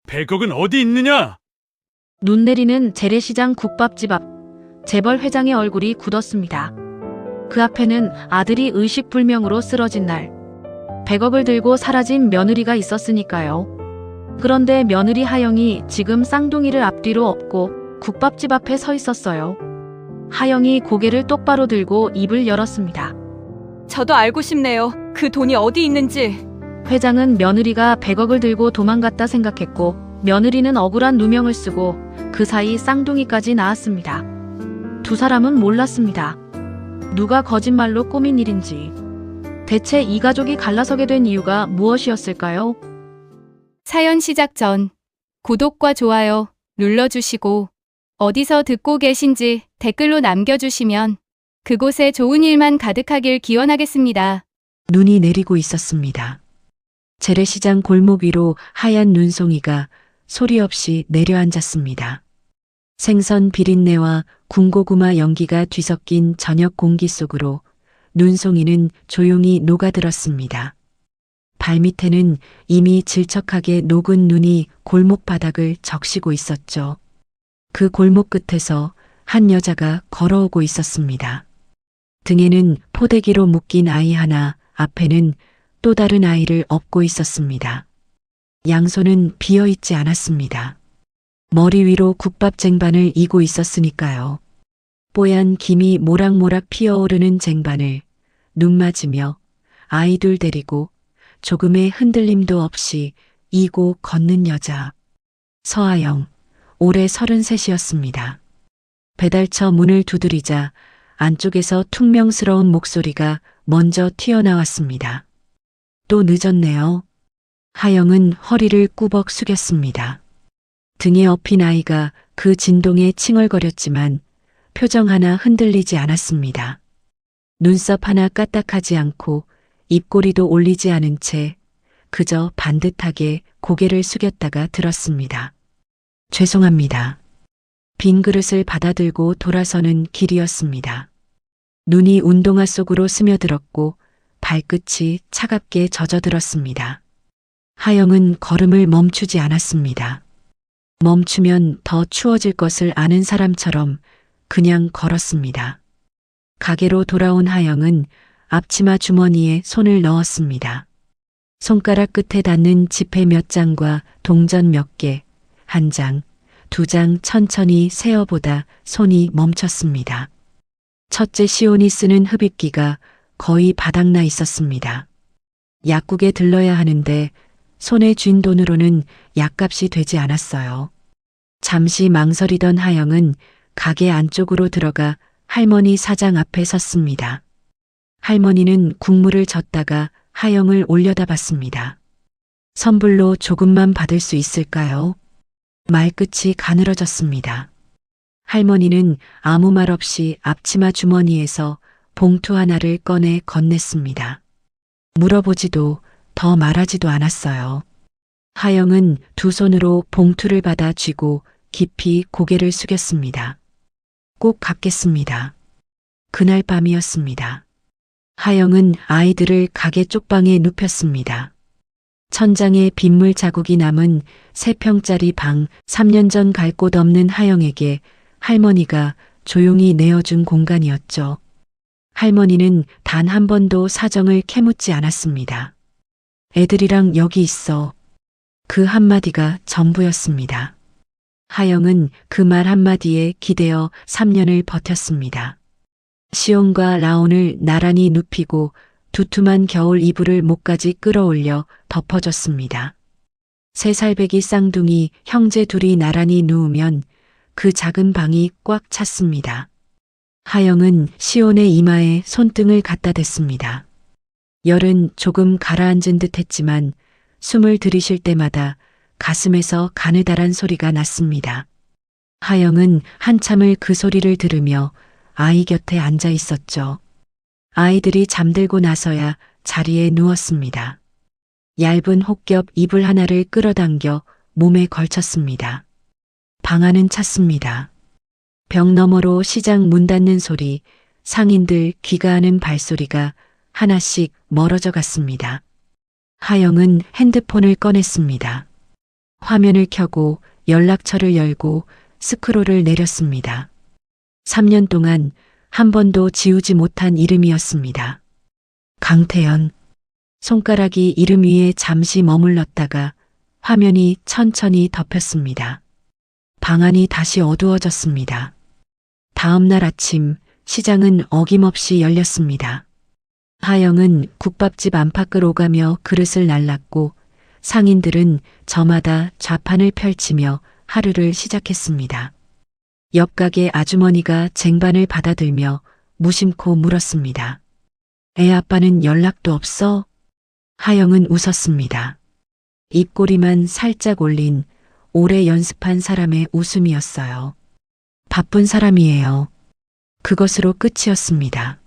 100억은 어디 있느냐? 눈 내리는 재래시장 국밥집 앞 재벌 회장의 얼굴이 굳었습니다. 그 앞에는 아들이 의식불명으로 쓰러진 날 100억을 들고 사라진 며느리가 있었으니까요. 그런데 며느리 하영이 지금 쌍둥이를 앞뒤로 업고 국밥집 앞에 서 있었어요. 하영이 고개를 똑바로 들고 입을 열었습니다. 저도 알고 싶네요. 그 돈이 어디 있는지. 회장은 며느리가 100억을 들고 도망갔다 생각했고 며느리는 억울한 누명을 쓰고 그 사이 쌍둥이까지 낳았습니다. 두 사람은 몰랐습니다. 누가 거짓말로 꾸민 일인지. 대체 이 가족이 갈라서게 된 이유가 무엇이었을까요? 사연 시작 전 구독과 좋아요 눌러주시고 어디서 듣고 계신지 댓글로 남겨주시면 그곳에 좋은 일만 가득하길 기원하겠습니다. 눈이 내리고 있었습니다. 재래시장 골목 위로 하얀 눈송이가 소리 없이 내려앉았습니다. 생선 비린내와 군고구마 연기가 뒤섞인 저녁 공기 속으로 눈송이는 조용히 녹아들었습니다. 발밑에는 이미 질척하게 녹은 눈이 골목 바닥을 적시고 있었죠. 그 골목 끝에서 한 여자가 걸어오고 있었습니다. 등에는 포대기로 묶인 아이 하나, 앞에는 또 다른 아이를 업고 있었습니다. 양손은 비어있지 않았습니다. 머리 위로 국밥 쟁반을 이고 있었으니까요. 뽀얀 김이 모락모락 피어오르는 쟁반을 눈 맞으며 아이들 데리고 조금의 흔들림도 없이 이고 걷는 여자. 서하영, 올해 33이었습니다. 배달처 문을 두드리자 안쪽에서 퉁명스러운 목소리가 먼저 튀어나왔습니다. 또 늦었네요. 하영은 허리를 꾸벅 숙였습니다. 등에 업힌 아이가 그 진동에 칭얼거렸지만 표정 하나 흔들리지 않았습니다. 눈썹 하나 까딱하지 않고 입꼬리도 올리지 않은 채 그저 반듯하게 고개를 숙였다가 들었습니다. 죄송합니다. 빈 그릇을 받아들고 돌아서는 길이었습니다. 눈이 운동화 속으로 스며들었고 발끝이 차갑게 젖어들었습니다. 하영은 걸음을 멈추지 않았습니다. 멈추면 더 추워질 것을 아는 사람처럼 그냥 걸었습니다. 가게로 돌아온 하영은 앞치마 주머니에 손을 넣었습니다. 손가락 끝에 닿는 지폐 몇 장과 동전 몇 개, 한 장, 두 장 천천히 세어보다 손이 멈췄습니다. 첫째 시온이 쓰는 흡입기가 거의 바닥나 있었습니다. 약국에 들러야 하는데 손에 쥔 돈으로는 약값이 되지 않았어요. 잠시 망설이던 하영은 가게 안쪽으로 들어가 할머니 사장 앞에 섰습니다. 할머니는 국물을 젓다가 하영을 올려다봤습니다. 선불로 조금만 받을 수 있을까요? 말끝이 가늘어졌습니다. 할머니는 아무 말 없이 앞치마 주머니에서 봉투 하나를 꺼내 건넸습니다. 물어보지도 더 말하지도 않았어요. 하영은 두 손으로 봉투를 받아 쥐고 깊이 고개를 숙였습니다. 꼭 갚겠습니다. 그날 밤이었습니다. 하영은 아이들을 가게 쪽방에 눕혔습니다. 천장에 빗물 자국이 남은 3평짜리 방, 3년 전 갈 곳 없는 하영에게 할머니가 조용히 내어준 공간이었죠. 할머니는 단 한 번도 사정을 캐묻지 않았습니다. 애들이랑 여기 있어. 그 한마디가 전부였습니다. 하영은 그 말 한마디에 기대어 3년을 버텼습니다. 시온과 라온을 나란히 눕히고 두툼한 겨울 이불을 목까지 끌어올려 덮어줬습니다. 3살배기 쌍둥이 형제 둘이 나란히 누우면 그 작은 방이 꽉 찼습니다. 하영은 시온의 이마에 손등을 갖다 댔습니다. 열은 조금 가라앉은 듯 했지만 숨을 들이쉴 때마다 가슴에서 가느다란 소리가 났습니다. 하영은 한참을 그 소리를 들으며 아이 곁에 앉아 있었죠. 아이들이 잠들고 나서야 자리에 누웠습니다. 얇은 혹겹 이불 하나를 끌어당겨 몸에 걸쳤습니다. 방 안은 찼습니다. 벽 너머로 시장 문 닫는 소리, 상인들 귀가하는 발소리가 하나씩 멀어져 갔습니다. 하영은 핸드폰을 꺼냈습니다. 화면을 켜고 연락처를 열고 스크롤을 내렸습니다. 3년 동안 한 번도 지우지 못한 이름이었습니다. 강태연. 손가락이 이름 위에 잠시 머물렀다가 화면이 천천히 덮였습니다. 방 안이 다시 어두워졌습니다. 다음 날 아침 시장은 어김없이 열렸습니다. 하영은 국밥집 안팎을 오가며 그릇을 날랐고 상인들은 저마다 좌판을 펼치며 하루를 시작했습니다. 옆 가게 아주머니가 쟁반을 받아들며 무심코 물었습니다. 애 아빠는 연락도 없어? 하영은 웃었습니다. 입꼬리만 살짝 올린 오래 연습한 사람의 웃음이었어요. 바쁜 사람이에요. 그것으로 끝이었습니다.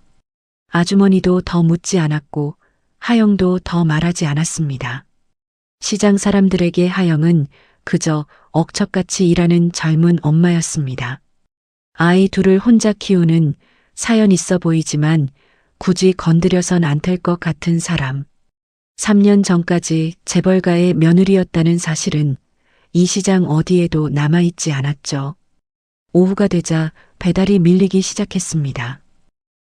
아주머니도 더 묻지 않았고 하영도 더 말하지 않았습니다. 시장 사람들에게 하영은 그저 억척같이 일하는 젊은 엄마였습니다. 아이 둘을 혼자 키우는 사연 있어 보이지만 굳이 건드려선 안 될 것 같은 사람. 3년 전까지 재벌가의 며느리였다는 사실은 이 시장 어디에도 남아있지 않았죠. 오후가 되자 배달이 밀리기 시작했습니다.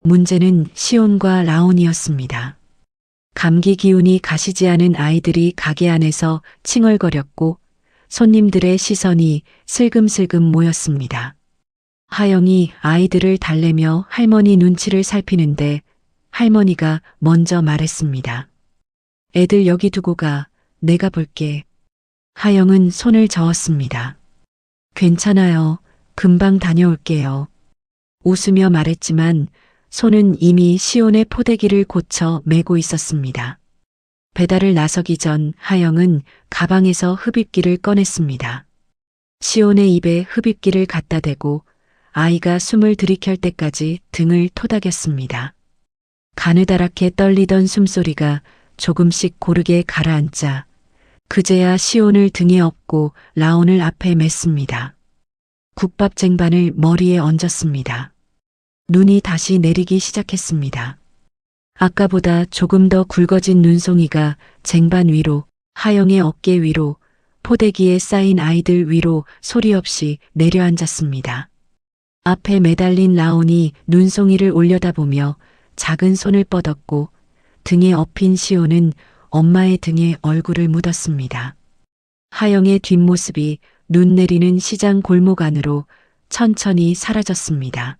문제는 시온과 라온이었습니다. 감기 기운이 가시지 않은 아이들이 가게 안에서 칭얼거렸고 손님들의 시선이 슬금슬금 모였습니다. 하영이 아이들을 달래며 할머니 눈치를 살피는데 할머니가 먼저 말했습니다. 애들 여기 두고 가. 내가 볼게. 하영은 손을 저었습니다. 괜찮아요. 금방 다녀올게요. 웃으며 말했지만 손은 이미 시온의 포대기를 고쳐 메고 있었습니다. 배달을 나서기 전 하영은 가방에서 흡입기를 꺼냈습니다. 시온의 입에 흡입기를 갖다 대고 아이가 숨을 들이켤 때까지 등을 토닥였습니다. 가느다랗게 떨리던 숨소리가 조금씩 고르게 가라앉자 그제야 시온을 등에 업고 라온을 앞에 맸습니다. 국밥 쟁반을 머리에 얹었습니다. 눈이 다시 내리기 시작했습니다. 아까보다 조금 더 굵어진 눈송이가 쟁반 위로, 하영의 어깨 위로, 포대기에 쌓인 아이들 위로 소리 없이 내려앉았습니다. 앞에 매달린 라온이 눈송이를 올려다보며 작은 손을 뻗었고 등에 업힌 시온은 엄마의 등에 얼굴을 묻었습니다. 하영의 뒷모습이 눈 내리는 시장 골목 안으로 천천히 사라졌습니다.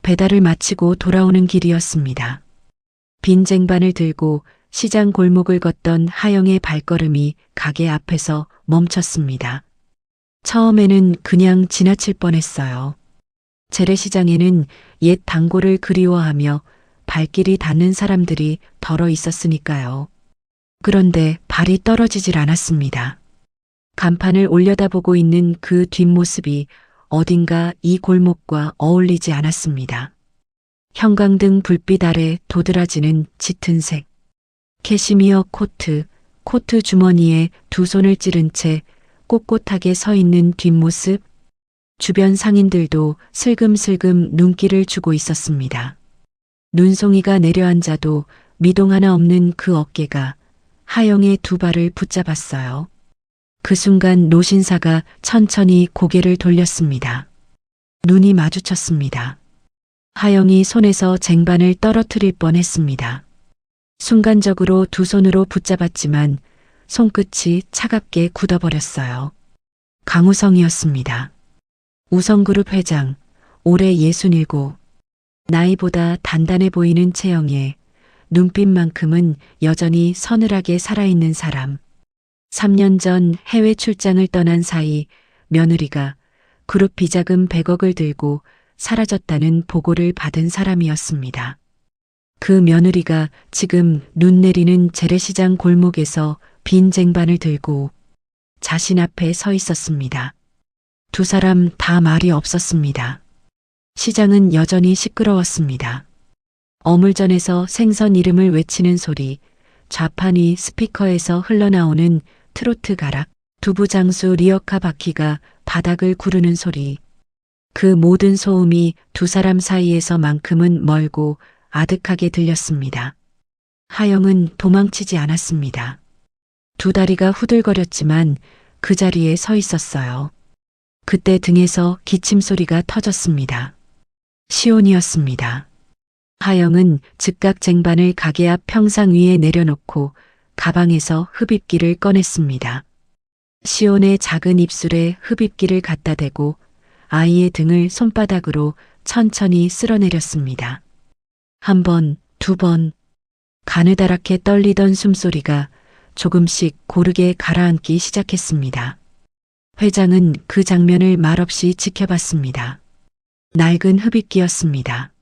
배달을 마치고 돌아오는 길이었습니다. 빈 쟁반을 들고 시장 골목을 걷던 하영의 발걸음이 가게 앞에서 멈췄습니다. 처음에는 그냥 지나칠 뻔했어요. 재래시장에는 옛 단골을 그리워하며 발길이 닿는 사람들이 덜어 있었으니까요. 그런데 발이 떨어지질 않았습니다. 간판을 올려다보고 있는 그 뒷모습이 어딘가 이 골목과 어울리지 않았습니다. 형광등 불빛 아래 도드라지는 짙은 색. 캐시미어 코트, 코트 주머니에 두 손을 찌른 채 꼿꼿하게 서 있는 뒷모습. 주변 상인들도 슬금슬금 눈길을 주고 있었습니다. 눈송이가 내려앉아도 미동 하나 없는 그 어깨가 하영의 두 발을 붙잡았어요. 그 순간 노신사가 천천히 고개를 돌렸습니다. 눈이 마주쳤습니다. 하영이 손에서 쟁반을 떨어뜨릴 뻔했습니다. 순간적으로 두 손으로 붙잡았지만 손끝이 차갑게 굳어버렸어요. 강우성이었습니다. 우성그룹 회장, 올해 67. 나이보다 단단해 보이는 체형에 눈빛만큼은 여전히 서늘하게 살아있는 사람. 3년 전 해외 출장을 떠난 사이 며느리가 그룹 비자금 100억을 들고 사라졌다는 보고를 받은 사람이었습니다. 그 며느리가 지금 눈 내리는 재래시장 골목에서 빈 쟁반을 들고 자신 앞에 서 있었습니다. 두 사람 다 말이 없었습니다. 시장은 여전히 시끄러웠습니다. 어물전에서 생선 이름을 외치는 소리, 좌판이 스피커에서 흘러나오는 트로트 가락, 두부장수 리어카 바퀴가 바닥을 구르는 소리. 그 모든 소음이 두 사람 사이에서만큼은 멀고 아득하게 들렸습니다. 하영은 도망치지 않았습니다. 두 다리가 후들거렸지만 그 자리에 서 있었어요. 그때 등에서 기침 소리가 터졌습니다. 시온이었습니다. 하영은 즉각 쟁반을 가게 앞 평상 위에 내려놓고 가방에서 흡입기를 꺼냈습니다. 시온의 작은 입술에 흡입기를 갖다 대고 아이의 등을 손바닥으로 천천히 쓸어내렸습니다. 한 번, 두 번, 가느다랗게 떨리던 숨소리가 조금씩 고르게 가라앉기 시작했습니다. 회장은 그 장면을 말없이 지켜봤습니다. 낡은 흡입기였습니다.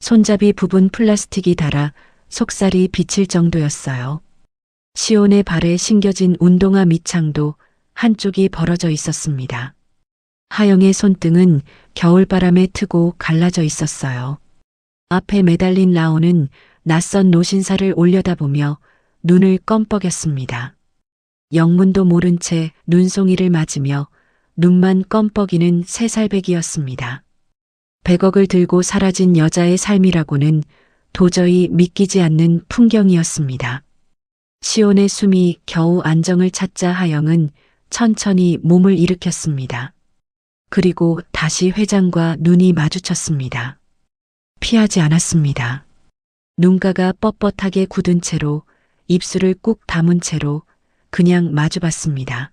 손잡이 부분 플라스틱이 닳아 속살이 비칠 정도였어요. 시온의 발에 신겨진 운동화 밑창도 한쪽이 벌어져 있었습니다. 하영의 손등은 겨울바람에 트고 갈라져 있었어요. 앞에 매달린 라온은 낯선 노신사를 올려다보며 눈을 껌뻑였습니다. 영문도 모른 채 눈송이를 맞으며 눈만 껌뻑이는 3살배기였습니다. 100억을 들고 사라진 여자의 삶이라고는 도저히 믿기지 않는 풍경이었습니다. 시온의 숨이 겨우 안정을 찾자 하영은 천천히 몸을 일으켰습니다. 그리고 다시 회장과 눈이 마주쳤습니다. 피하지 않았습니다. 눈가가 뻣뻣하게 굳은 채로 입술을 꾹 다문 채로 그냥 마주봤습니다.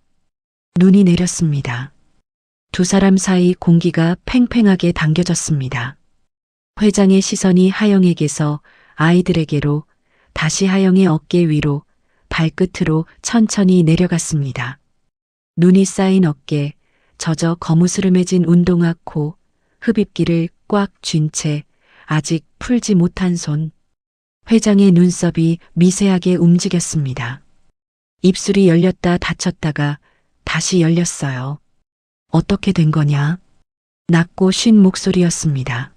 눈이 내렸습니다. 두 사람 사이 공기가 팽팽하게 당겨졌습니다. 회장의 시선이 하영에게서 아이들에게로 다시 하영의 어깨 위로 발끝으로 천천히 내려갔습니다. 눈이 쌓인 어깨, 젖어 거무스름해진 운동화 코, 흡입기를 꽉 쥔 채 아직 풀지 못한 손. 회장의 눈썹이 미세하게 움직였습니다. 입술이 열렸다 닫혔다가 다시 열렸어요. 어떻게 된 거냐? 낮고 쉰 목소리였습니다.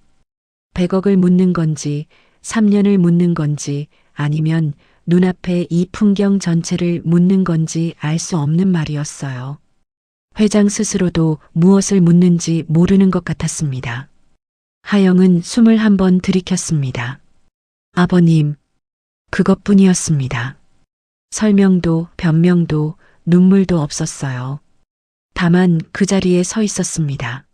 100억을 묻는 건지, 3년을 묻는 건지, 아니면 눈앞에 이 풍경 전체를 묻는 건지 알 수 없는 말이었어요. 회장 스스로도 무엇을 묻는지 모르는 것 같았습니다. 하영은 숨을 한번 들이켰습니다. 아버님, 그것뿐이었습니다. 설명도 변명도 눈물도 없었어요. 다만 그 자리에 서 있었습니다.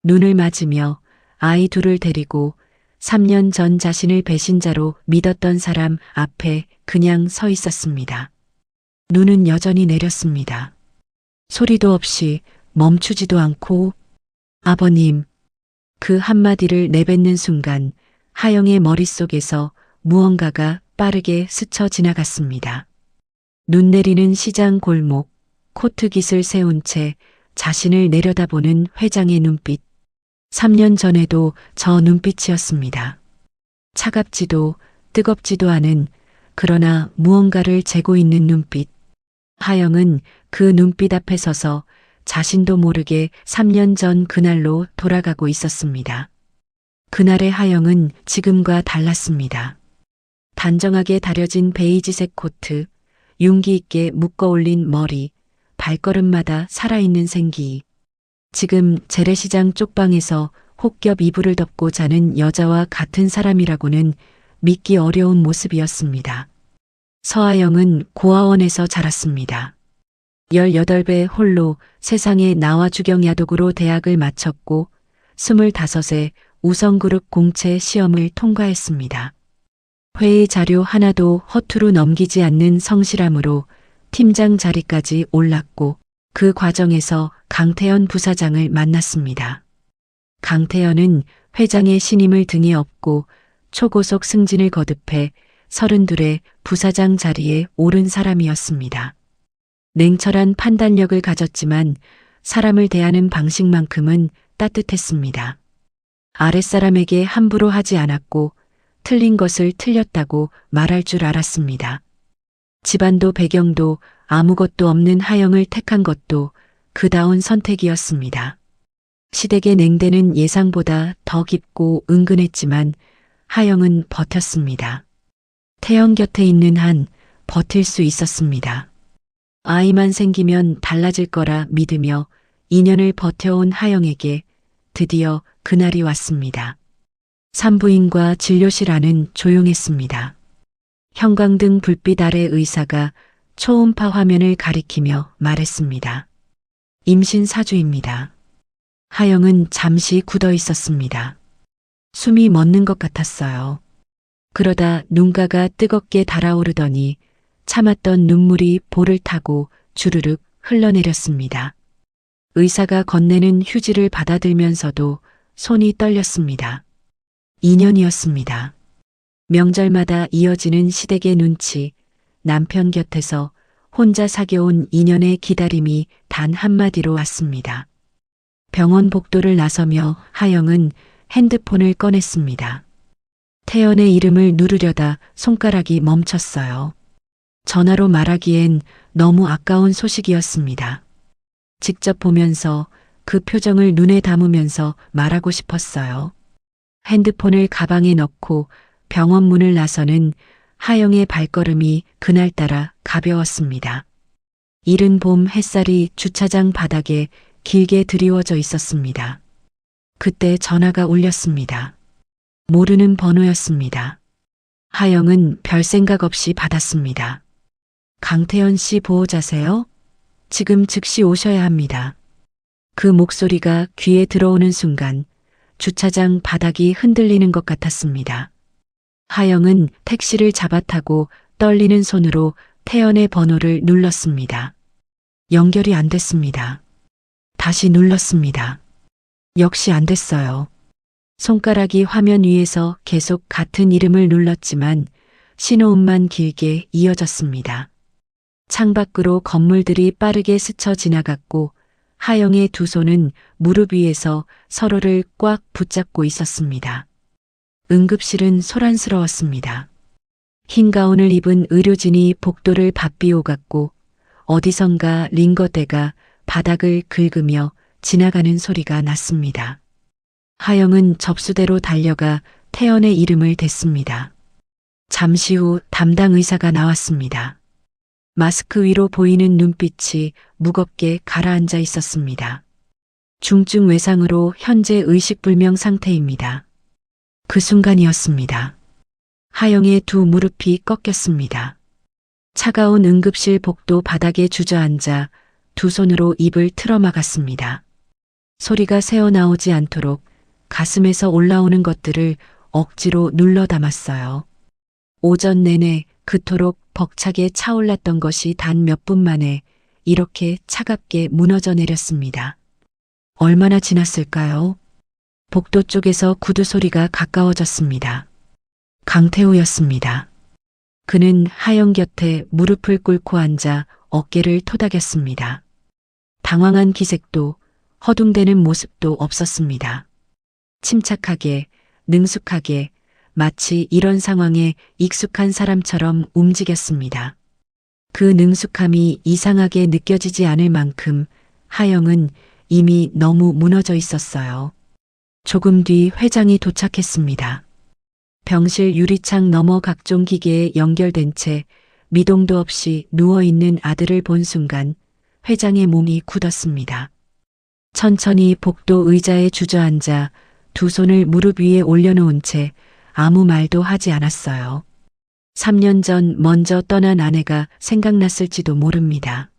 눈을 맞으며 아이 둘을 데리고 3년 전 자신을 배신자로 믿었던 사람 앞에 그냥 서 있었습니다. 눈은 여전히 내렸습니다. 소리도 없이 멈추지도 않고 아버님, 그 한마디를 내뱉는 순간 하영의 머릿속에서 무언가가 빠르게 스쳐 지나갔습니다. 눈 내리는 시장 골목, 코트깃을 세운 채 자신을 내려다보는 회장의 눈빛. 3년 전에도 저 눈빛이었습니다. 차갑지도 뜨겁지도 않은 그러나 무언가를 재고 있는 눈빛. 하영은 그 눈빛 앞에 서서 자신도 모르게 3년 전 그날로 돌아가고 있었습니다. 그날의 하영은 지금과 달랐습니다. 단정하게 다려진 베이지색 코트, 윤기 있게 묶어 올린 머리, 발걸음마다 살아있는 생기. 지금 재래시장 쪽방에서 혹겹 이불을 덮고 자는 여자와 같은 사람이라고는 믿기 어려운 모습이었습니다. 서하영은 고아원에서 자랐습니다. 18배 홀로 세상에 나와 주경야독으로 대학을 마쳤고 25에 우성그룹 공채 시험을 통과했습니다. 회의 자료 하나도 허투루 넘기지 않는 성실함으로 팀장 자리까지 올랐고 그 과정에서 강태현 부사장을 만났습니다. 강태현은 회장의 신임을 등에 업고 초고속 승진을 거듭해 32의 부사장 자리에 오른 사람이었습니다. 냉철한 판단력을 가졌지만 사람을 대하는 방식만큼은 따뜻했습니다. 아랫사람에게 함부로 하지 않았고 틀린 것을 틀렸다고 말할 줄 알았습니다. 집안도 배경도 아무것도 없는 하영을 택한 것도 그다운 선택이었습니다. 시댁의 냉대는 예상보다 더 깊고 은근했지만 하영은 버텼습니다. 태영 곁에 있는 한 버틸 수 있었습니다. 아이만 생기면 달라질 거라 믿으며 2년을 버텨온 하영에게 드디어 그날이 왔습니다. 산부인과 진료실 안은 조용했습니다. 형광등 불빛 아래 의사가 초음파 화면을 가리키며 말했습니다. 임신 사주입니다. 하영은 잠시 굳어 있었습니다. 숨이 멎는 것 같았어요. 그러다 눈가가 뜨겁게 달아오르더니 참았던 눈물이 볼을 타고 주르륵 흘러내렸습니다. 의사가 건네는 휴지를 받아들면서도 손이 떨렸습니다. 2년이었습니다. 명절마다 이어지는 시댁의 눈치, 남편 곁에서 혼자 사겨온 2년의 기다림이 단 한마디로 왔습니다. 병원 복도를 나서며 하영은 핸드폰을 꺼냈습니다. 태연의 이름을 누르려다 손가락이 멈췄어요. 전화로 말하기엔 너무 아까운 소식이었습니다. 직접 보면서 그 표정을 눈에 담으면서 말하고 싶었어요. 핸드폰을 가방에 넣고 병원 문을 나서는 하영의 발걸음이 그날따라 가벼웠습니다. 이른 봄 햇살이 주차장 바닥에 길게 드리워져 있었습니다. 그때 전화가 울렸습니다. 모르는 번호였습니다. 하영은 별 생각 없이 받았습니다. 강태연 씨 보호자세요? 지금 즉시 오셔야 합니다. 그 목소리가 귀에 들어오는 순간 주차장 바닥이 흔들리는 것 같았습니다. 하영은 택시를 잡아타고 떨리는 손으로 태연의 번호를 눌렀습니다. 연결이 안 됐습니다. 다시 눌렀습니다. 역시 안 됐어요. 손가락이 화면 위에서 계속 같은 이름을 눌렀지만 신호음만 길게 이어졌습니다. 창밖으로 건물들이 빠르게 스쳐 지나갔고 하영의 두 손은 무릎 위에서 서로를 꽉 붙잡고 있었습니다. 응급실은 소란스러웠습니다. 흰 가운을 입은 의료진이 복도를 바삐 오갔고 어디선가 링거대가 바닥을 긁으며 지나가는 소리가 났습니다. 하영은 접수대로 달려가 태연의 이름을 댔습니다. 잠시 후 담당 의사가 나왔습니다. 마스크 위로 보이는 눈빛이 무겁게 가라앉아 있었습니다. 중증 외상으로 현재 의식불명 상태입니다. 그 순간이었습니다. 하영의 두 무릎이 꺾였습니다. 차가운 응급실 복도 바닥에 주저앉아 두 손으로 입을 틀어막았습니다. 소리가 새어나오지 않도록 가슴에서 올라오는 것들을 억지로 눌러 담았어요. 오전 내내 그토록 벅차게 차올랐던 것이 단 몇 분 만에 이렇게 차갑게 무너져 내렸습니다. 얼마나 지났을까요? 복도 쪽에서 구두 소리가 가까워졌습니다. 강태우였습니다. 그는 하영 곁에 무릎을 꿇고 앉아 어깨를 토닥였습니다. 당황한 기색도 허둥대는 모습도 없었습니다. 침착하게, 능숙하게, 마치 이런 상황에 익숙한 사람처럼 움직였습니다. 그 능숙함이 이상하게 느껴지지 않을 만큼 하영은 이미 너무 무너져 있었어요. 조금 뒤 회장이 도착했습니다. 병실 유리창 너머 각종 기계에 연결된 채 미동도 없이 누워있는 아들을 본 순간 회장의 몸이 굳었습니다. 천천히 복도 의자에 주저앉아 두 손을 무릎 위에 올려놓은 채 아무 말도 하지 않았어요. 3년 전 먼저 떠난 아내가 생각났을지도 모릅니다.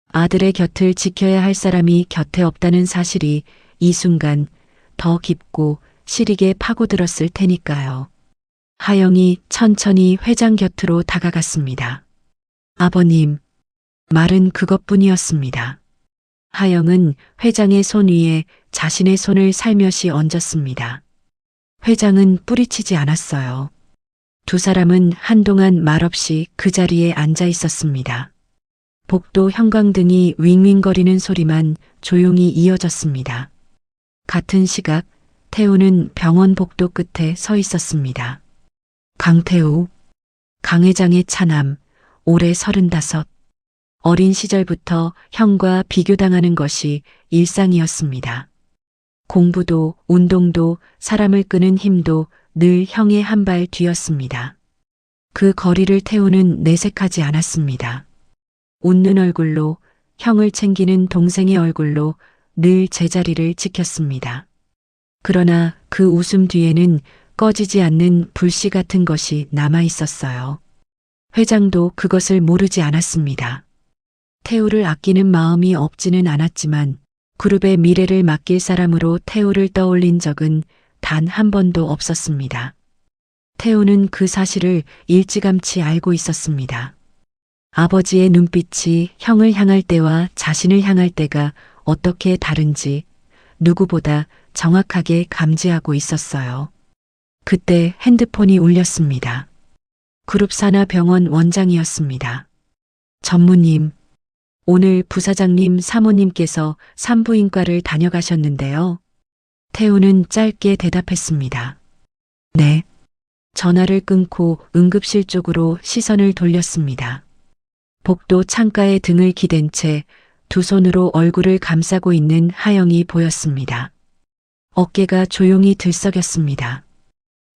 아들의 곁을 지켜야 할 사람이 곁에 없다는 사실이 이 순간 더 깊고 시리게 파고들었을 테니까요. 하영이 천천히 회장 곁으로 다가갔습니다. 아버님, 말은 그것뿐이었습니다. 하영은 회장의 손 위에 자신의 손을 살며시 얹었습니다. 회장은 뿌리치지 않았어요. 두 사람은 한동안 말없이 그 자리에 앉아 있었습니다. 복도 형광등이 윙윙거리는 소리만 조용히 이어졌습니다. 같은 시각 태우는 병원 복도 끝에 서 있었습니다. 강태우, 강 회장의 차남, 올해 35. 어린 시절부터 형과 비교당하는 것이 일상이었습니다. 공부도 운동도 사람을 끄는 힘도 늘 형의 한 발 뒤였습니다. 그 거리를 태우는 내색하지 않았습니다. 웃는 얼굴로 형을 챙기는 동생의 얼굴로 늘 제자리를 지켰습니다. 그러나 그 웃음 뒤에는 꺼지지 않는 불씨 같은 것이 남아 있었어요. 회장도 그것을 모르지 않았습니다. 태우를 아끼는 마음이 없지는 않았지만 그룹의 미래를 맡길 사람으로 태우를 떠올린 적은 단 한 번도 없었습니다. 태우는 그 사실을 일찌감치 알고 있었습니다. 아버지의 눈빛이 형을 향할 때와 자신을 향할 때가 어떻게 다른지 누구보다 정확하게 감지하고 있었어요. 그때 핸드폰이 울렸습니다. 그룹 산하병원 원장이었습니다. 전무님, 오늘 부사장님 사모님께서 산부인과를 다녀가셨는데요. 태우는 짧게 대답했습니다. 네. 전화를 끊고 응급실 쪽으로 시선을 돌렸습니다. 복도 창가에 등을 기댄 채 두 손으로 얼굴을 감싸고 있는 하영이 보였습니다. 어깨가 조용히 들썩였습니다.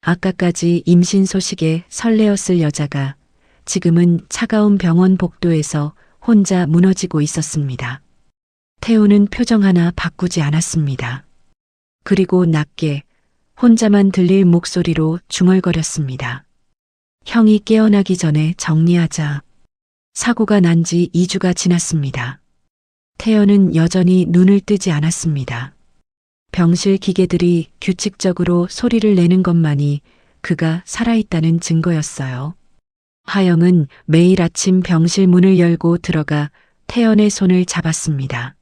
아까까지 임신 소식에 설레었을 여자가 지금은 차가운 병원 복도에서 혼자 무너지고 있었습니다. 태우는 표정 하나 바꾸지 않았습니다. 그리고 낮게 혼자만 들릴 목소리로 중얼거렸습니다. 형이 깨어나기 전에 정리하자. 사고가 난 지 2주가 지났습니다. 태연은 여전히 눈을 뜨지 않았습니다. 병실 기계들이 규칙적으로 소리를 내는 것만이 그가 살아있다는 증거였어요. 하영은 매일 아침 병실 문을 열고 들어가 태연의 손을 잡았습니다.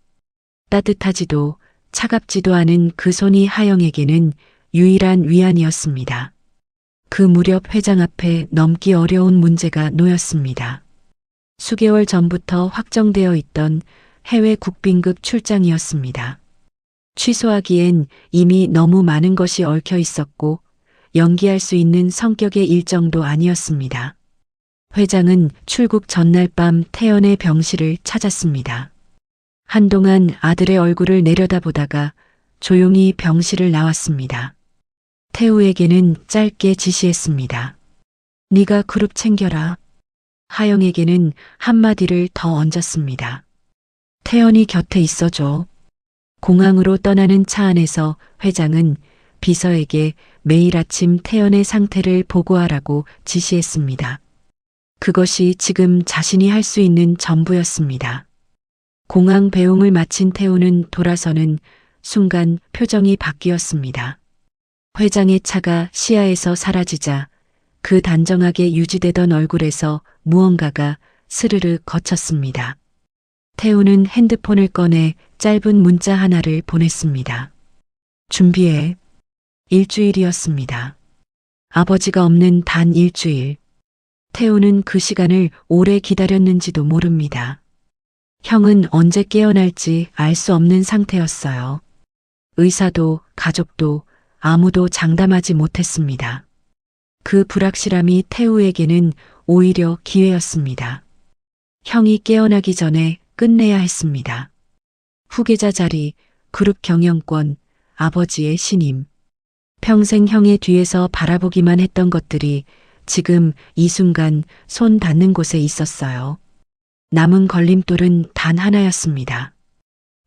따뜻하지도 차갑지도 않은 그 손이 하영에게는 유일한 위안이었습니다. 그 무렵 회장 앞에 넘기 어려운 문제가 놓였습니다. 수개월 전부터 확정되어 있던 해외 국빈급 출장이었습니다. 취소하기엔 이미 너무 많은 것이 얽혀 있었고 연기할 수 있는 성격의 일정도 아니었습니다. 회장은 출국 전날 밤 태연의 병실을 찾았습니다. 한동안 아들의 얼굴을 내려다보다가 조용히 병실을 나왔습니다. 태우에게는 짧게 지시했습니다. 네가 그룹 챙겨라. 하영에게는 한마디를 더 얹었습니다. 태연이 곁에 있어줘. 공항으로 떠나는 차 안에서 회장은 비서에게 매일 아침 태연의 상태를 보고하라고 지시했습니다. 그것이 지금 자신이 할 수 있는 전부였습니다. 공항 배웅을 마친 태우는 돌아서는 순간 표정이 바뀌었습니다. 회장의 차가 시야에서 사라지자 그 단정하게 유지되던 얼굴에서 무언가가 스르르 거쳤습니다. 태우는 핸드폰을 꺼내 짧은 문자 하나를 보냈습니다. 준비해. 일주일이었습니다. 아버지가 없는 단 일주일. 태우는 그 시간을 오래 기다렸는지도 모릅니다. 형은 언제 깨어날지 알 수 없는 상태였어요. 의사도 가족도 아무도 장담하지 못했습니다. 그 불확실함이 태우에게는 오히려 기회였습니다. 형이 깨어나기 전에 끝내야 했습니다. 후계자 자리, 그룹 경영권, 아버지의 신임. 평생 형의 뒤에서 바라보기만 했던 것들이 지금 이 순간 손 닿는 곳에 있었어요. 남은 걸림돌은 단 하나였습니다.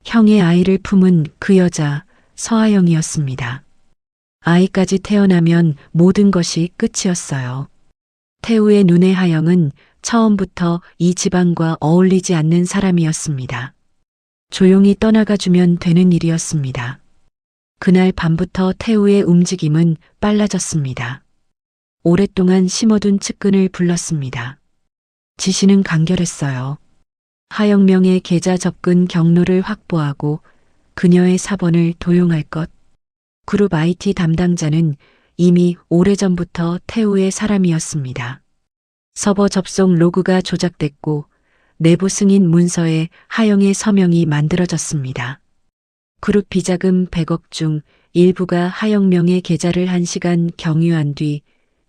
형의 아이를 품은 그 여자, 서하영이었습니다. 아이까지 태어나면 모든 것이 끝이었어요. 태우의 눈의 하영은 처음부터 이 집안과 어울리지 않는 사람이었습니다. 조용히 떠나가주면 되는 일이었습니다. 그날 밤부터 태우의 움직임은 빨라졌습니다. 오랫동안 심어둔 측근을 불렀습니다. 지시는 간결했어요. 하영명의 계좌 접근 경로를 확보하고 그녀의 사본을 도용할 것. 그룹 IT 담당자는 이미 오래전부터 태우의 사람이었습니다. 서버 접속 로그가 조작됐고 내부 승인 문서에 하영의 서명이 만들어졌습니다. 그룹 비자금 100억 중 일부가 하영명의 계좌를 1시간 경유한 뒤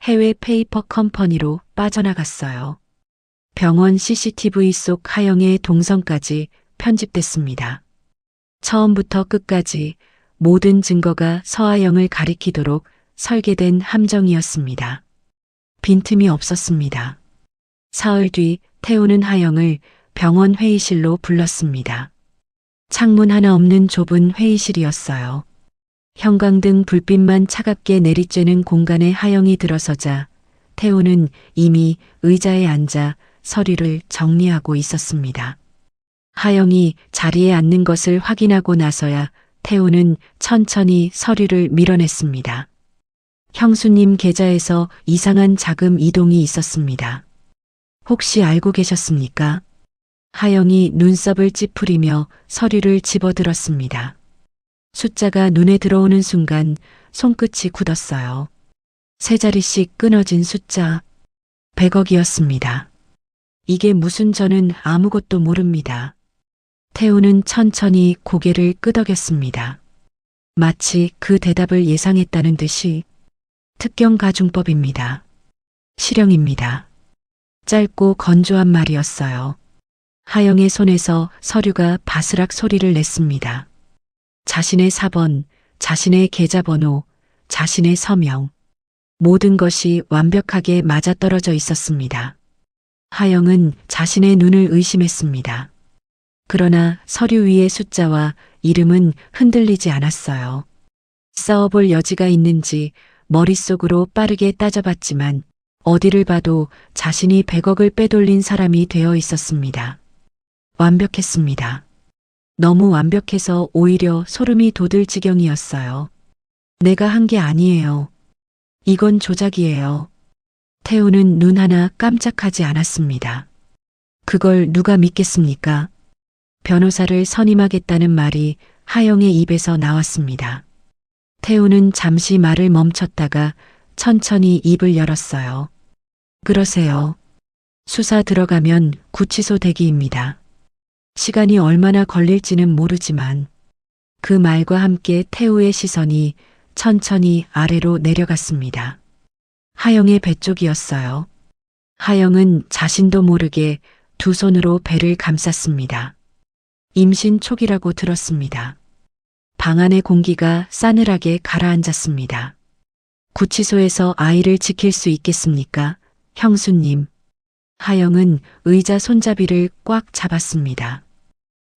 해외 페이퍼 컴퍼니로 빠져나갔어요. 병원 CCTV 속 하영의 동선까지 편집됐습니다. 처음부터 끝까지 모든 증거가 서하영을 가리키도록 설계된 함정이었습니다. 빈틈이 없었습니다. 사흘 뒤 태우는 하영을 병원 회의실로 불렀습니다. 창문 하나 없는 좁은 회의실이었어요. 형광등 불빛만 차갑게 내리쬐는 공간에 하영이 들어서자 태우는 이미 의자에 앉아 서류를 정리하고 있었습니다. 하영이 자리에 앉는 것을 확인하고 나서야 태우는 천천히 서류를 밀어냈습니다. 형수님 계좌에서 이상한 자금 이동이 있었습니다. 혹시 알고 계셨습니까? 하영이 눈썹을 찌푸리며 서류를 집어들었습니다. 숫자가 눈에 들어오는 순간 손끝이 굳었어요. 세 자리씩 끊어진 숫자 100억이었습니다. 이게 무슨 저는 아무것도 모릅니다. 태우는 천천히 고개를 끄덕였습니다. 마치 그 대답을 예상했다는 듯이 특경가중법입니다. 실형입니다. 짧고 건조한 말이었어요. 하영의 손에서 서류가 바스락 소리를 냈습니다. 자신의 사번, 자신의 계좌번호, 자신의 서명. 모든 것이 완벽하게 맞아떨어져 있었습니다. 하영은 자신의 눈을 의심했습니다. 그러나 서류 위의 숫자와 이름은 흔들리지 않았어요. 싸워볼 여지가 있는지 머릿속으로 빠르게 따져봤지만 어디를 봐도 자신이 100억을 빼돌린 사람이 되어 있었습니다. 완벽했습니다. 너무 완벽해서 오히려 소름이 돋을 지경이었어요. 내가 한 게 아니에요. 이건 조작이에요. 태우는 눈 하나 깜짝하지 않았습니다. 그걸 누가 믿겠습니까? 변호사를 선임하겠다는 말이 하영의 입에서 나왔습니다. 태우는 잠시 말을 멈췄다가 천천히 입을 열었어요. 그러세요. 수사 들어가면 구치소 대기입니다. 시간이 얼마나 걸릴지는 모르지만 그 말과 함께 태우의 시선이 천천히 아래로 내려갔습니다. 하영의 배 쪽이었어요. 하영은 자신도 모르게 두 손으로 배를 감쌌습니다. 임신 초기라고 들었습니다. 방 안의 공기가 싸늘하게 가라앉았습니다. 구치소에서 아이를 지킬 수 있겠습니까? 형수님. 하영은 의자 손잡이를 꽉 잡았습니다.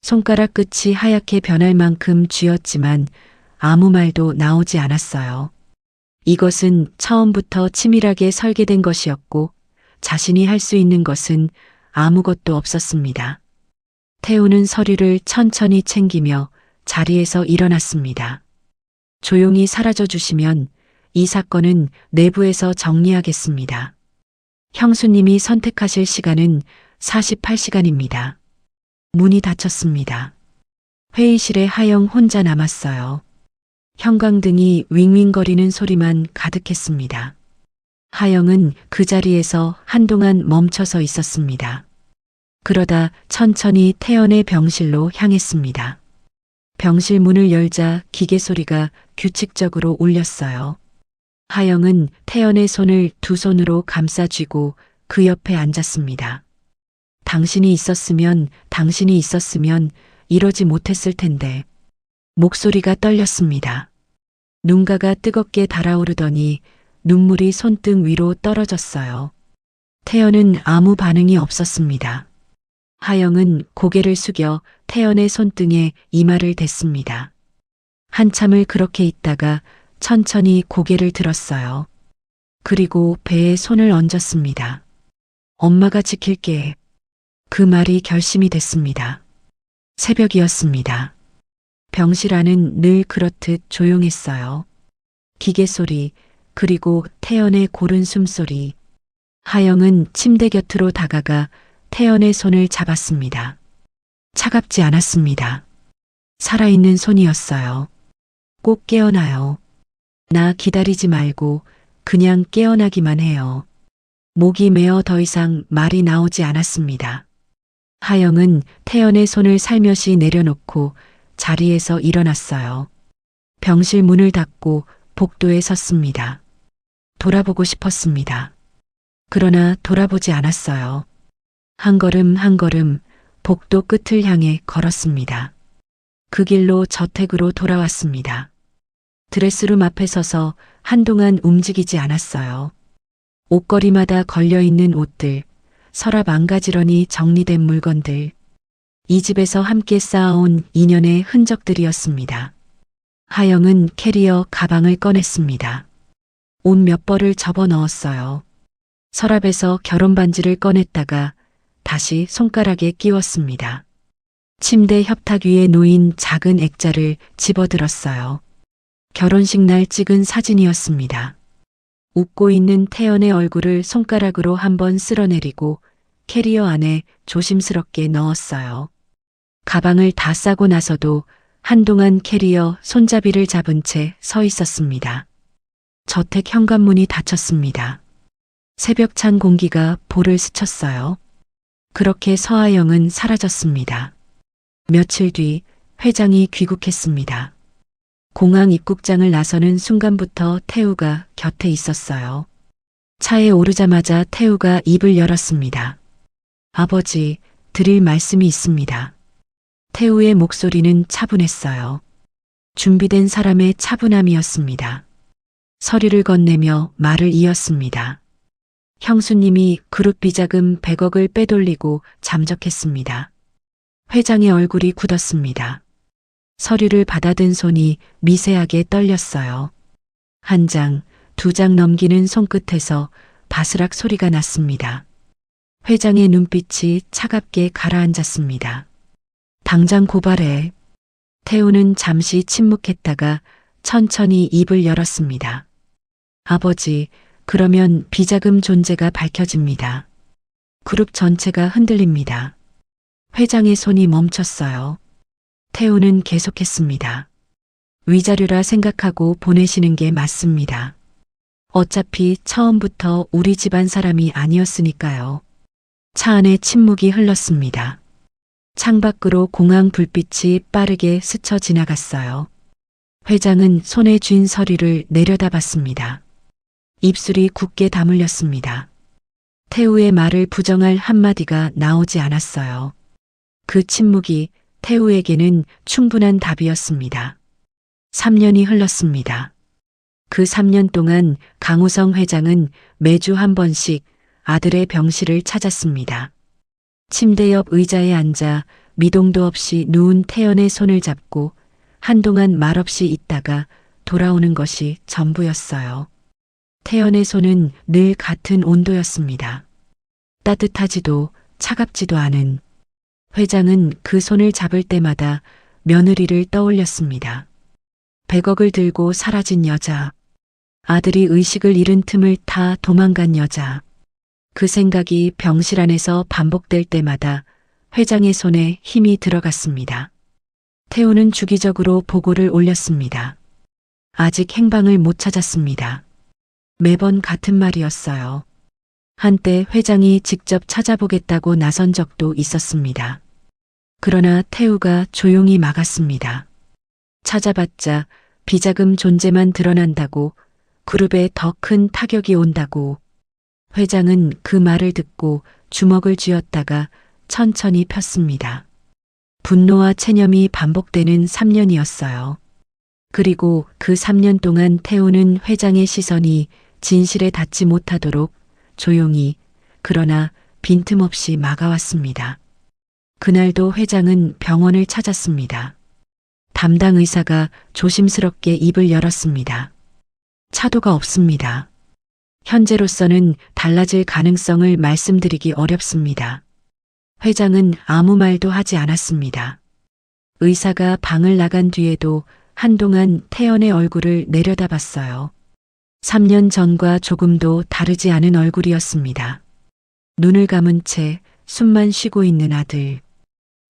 손가락 끝이 하얗게 변할 만큼 쥐었지만 아무 말도 나오지 않았어요. 이것은 처음부터 치밀하게 설계된 것이었고 자신이 할 수 있는 것은 아무것도 없었습니다. 태우는 서류를 천천히 챙기며 자리에서 일어났습니다. 조용히 사라져 주시면 이 사건은 내부에서 정리하겠습니다. 형수님이 선택하실 시간은 48시간입니다. 문이 닫혔습니다. 회의실에 하영 혼자 남았어요. 형광등이 윙윙거리는 소리만 가득했습니다. 하영은 그 자리에서 한동안 멈춰서 있었습니다. 그러다 천천히 태연의 병실로 향했습니다. 병실 문을 열자 기계 소리가 규칙적으로 울렸어요. 하영은 태연의 손을 두 손으로 감싸쥐고 그 옆에 앉았습니다. 당신이 있었으면 이러지 못했을 텐데. 목소리가 떨렸습니다. 눈가가 뜨겁게 달아오르더니 눈물이 손등 위로 떨어졌어요. 태연은 아무 반응이 없었습니다. 하영은 고개를 숙여 태연의 손등에 이마를 댔습니다. 한참을 그렇게 있다가 천천히 고개를 들었어요. 그리고 배에 손을 얹었습니다. 엄마가 지킬게. 그 말이 결심이 됐습니다. 새벽이었습니다. 병실 안은 늘 그렇듯 조용했어요. 기계 소리, 그리고 태연의 고른 숨소리. 하영은 침대 곁으로 다가가 태연의 손을 잡았습니다. 차갑지 않았습니다. 살아있는 손이었어요. 꼭 깨어나요. 나 기다리지 말고 그냥 깨어나기만 해요. 목이 메어 더 이상 말이 나오지 않았습니다. 하영은 태연의 손을 살며시 내려놓고 자리에서 일어났어요. 병실 문을 닫고 복도에 섰습니다. 돌아보고 싶었습니다. 그러나 돌아보지 않았어요. 한 걸음 한 걸음 복도 끝을 향해 걸었습니다. 그 길로 저택으로 돌아왔습니다. 드레스룸 앞에 서서 한동안 움직이지 않았어요. 옷걸이마다 걸려있는 옷들, 서랍 안가지런히 정리된 물건들, 이 집에서 함께 쌓아온 인연의 흔적들이었습니다. 하영은 캐리어 가방을 꺼냈습니다. 옷 몇 벌을 접어 넣었어요. 서랍에서 결혼 반지를 꺼냈다가 다시 손가락에 끼웠습니다. 침대 협탁 위에 놓인 작은 액자를 집어들었어요. 결혼식 날 찍은 사진이었습니다. 웃고 있는 태연의 얼굴을 손가락으로 한번 쓸어내리고 캐리어 안에 조심스럽게 넣었어요. 가방을 다 싸고 나서도 한동안 캐리어 손잡이를 잡은 채 서 있었습니다. 저택 현관문이 닫혔습니다. 새벽 찬 공기가 볼을 스쳤어요. 그렇게 서아영은 사라졌습니다. 며칠 뒤 회장이 귀국했습니다. 공항 입국장을 나서는 순간부터 태우가 곁에 있었어요. 차에 오르자마자 태우가 입을 열었습니다. 아버지, 드릴 말씀이 있습니다. 태우의 목소리는 차분했어요. 준비된 사람의 차분함이었습니다. 서류를 건네며 말을 이었습니다. 형수님이 그룹 비자금 100억을 빼돌리고 잠적했습니다. 회장의 얼굴이 굳었습니다. 서류를 받아든 손이 미세하게 떨렸어요. 한 장, 두 장 넘기는 손끝에서 바스락 소리가 났습니다. 회장의 눈빛이 차갑게 가라앉았습니다. 당장 고발해. 태우는 잠시 침묵했다가 천천히 입을 열었습니다. 아버지, 그러면 비자금 존재가 밝혀집니다. 그룹 전체가 흔들립니다. 회장의 손이 멈췄어요. 태우는 계속했습니다. 위자료라 생각하고 보내시는 게 맞습니다. 어차피 처음부터 우리 집안 사람이 아니었으니까요. 차 안에 침묵이 흘렀습니다. 창밖으로 공항 불빛이 빠르게 스쳐 지나갔어요. 회장은 손에 쥔 서류를 내려다봤습니다. 입술이 굳게 다물렸습니다. 태우의 말을 부정할 한마디가 나오지 않았어요. 그 침묵이 태우에게는 충분한 답이었습니다. 3년이 흘렀습니다. 그 3년 동안 강우성 회장은 매주 한 번씩 아들의 병실을 찾았습니다. 침대 옆 의자에 앉아 미동도 없이 누운 태연의 손을 잡고 한동안 말없이 있다가 돌아오는 것이 전부였어요. 태연의 손은 늘 같은 온도였습니다. 따뜻하지도 차갑지도 않은. 회장은 그 손을 잡을 때마다 며느리를 떠올렸습니다. 100억을 들고 사라진 여자. 아들이 의식을 잃은 틈을 타 도망간 여자. 그 생각이 병실 안에서 반복될 때마다 회장의 손에 힘이 들어갔습니다. 태우는 주기적으로 보고를 올렸습니다. 아직 행방을 못 찾았습니다. 매번 같은 말이었어요. 한때 회장이 직접 찾아보겠다고 나선 적도 있었습니다. 그러나 태우가 조용히 막았습니다. 찾아봤자 비자금 존재만 드러난다고, 그룹에 더 큰 타격이 온다고. 회장은 그 말을 듣고 주먹을 쥐었다가 천천히 폈습니다. 분노와 체념이 반복되는 3년이었어요. 그리고 그 3년 동안 태우는 회장의 시선이 진실에 닿지 못하도록 조용히, 그러나 빈틈없이 막아왔습니다. 그날도 회장은 병원을 찾았습니다. 담당 의사가 조심스럽게 입을 열었습니다. 차도가 없습니다. 현재로서는 달라질 가능성을 말씀드리기 어렵습니다. 회장은 아무 말도 하지 않았습니다. 의사가 방을 나간 뒤에도 한동안 태연의 얼굴을 내려다봤어요. 3년 전과 조금도 다르지 않은 얼굴이었습니다. 눈을 감은 채 숨만 쉬고 있는 아들.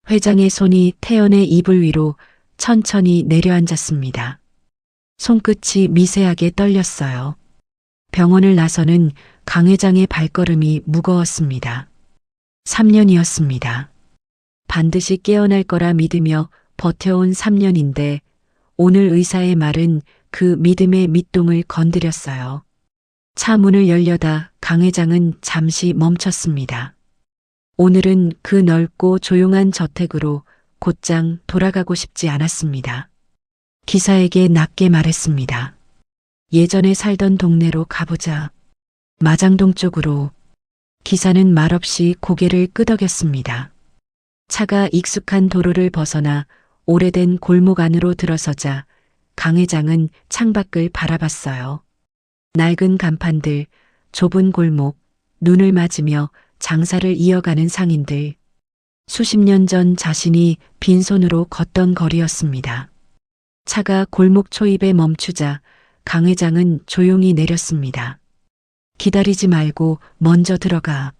회장의 손이 태연의 이불 위로 천천히 내려앉았습니다. 손끝이 미세하게 떨렸어요. 병원을 나서는 강 회장의 발걸음이 무거웠습니다. 3년이었습니다. 반드시 깨어날 거라 믿으며 버텨온 3년인데 오늘 의사의 말은 그 믿음의 밑동을 건드렸어요. 차 문을 열려다 강 회장은 잠시 멈췄습니다. 오늘은 그 넓고 조용한 저택으로 곧장 돌아가고 싶지 않았습니다. 기사에게 낮게 말했습니다. 예전에 살던 동네로 가보자. 마장동 쪽으로. 기사는 말없이 고개를 끄덕였습니다. 차가 익숙한 도로를 벗어나 오래된 골목 안으로 들어서자 강 회장은 창밖을 바라봤어요. 낡은 간판들, 좁은 골목, 눈을 맞으며 장사를 이어가는 상인들. 수십 년 전 자신이 빈손으로 걷던 거리였습니다. 차가 골목 초입에 멈추자 강 회장은 조용히 내렸습니다. 기다리지 말고 먼저 들어가.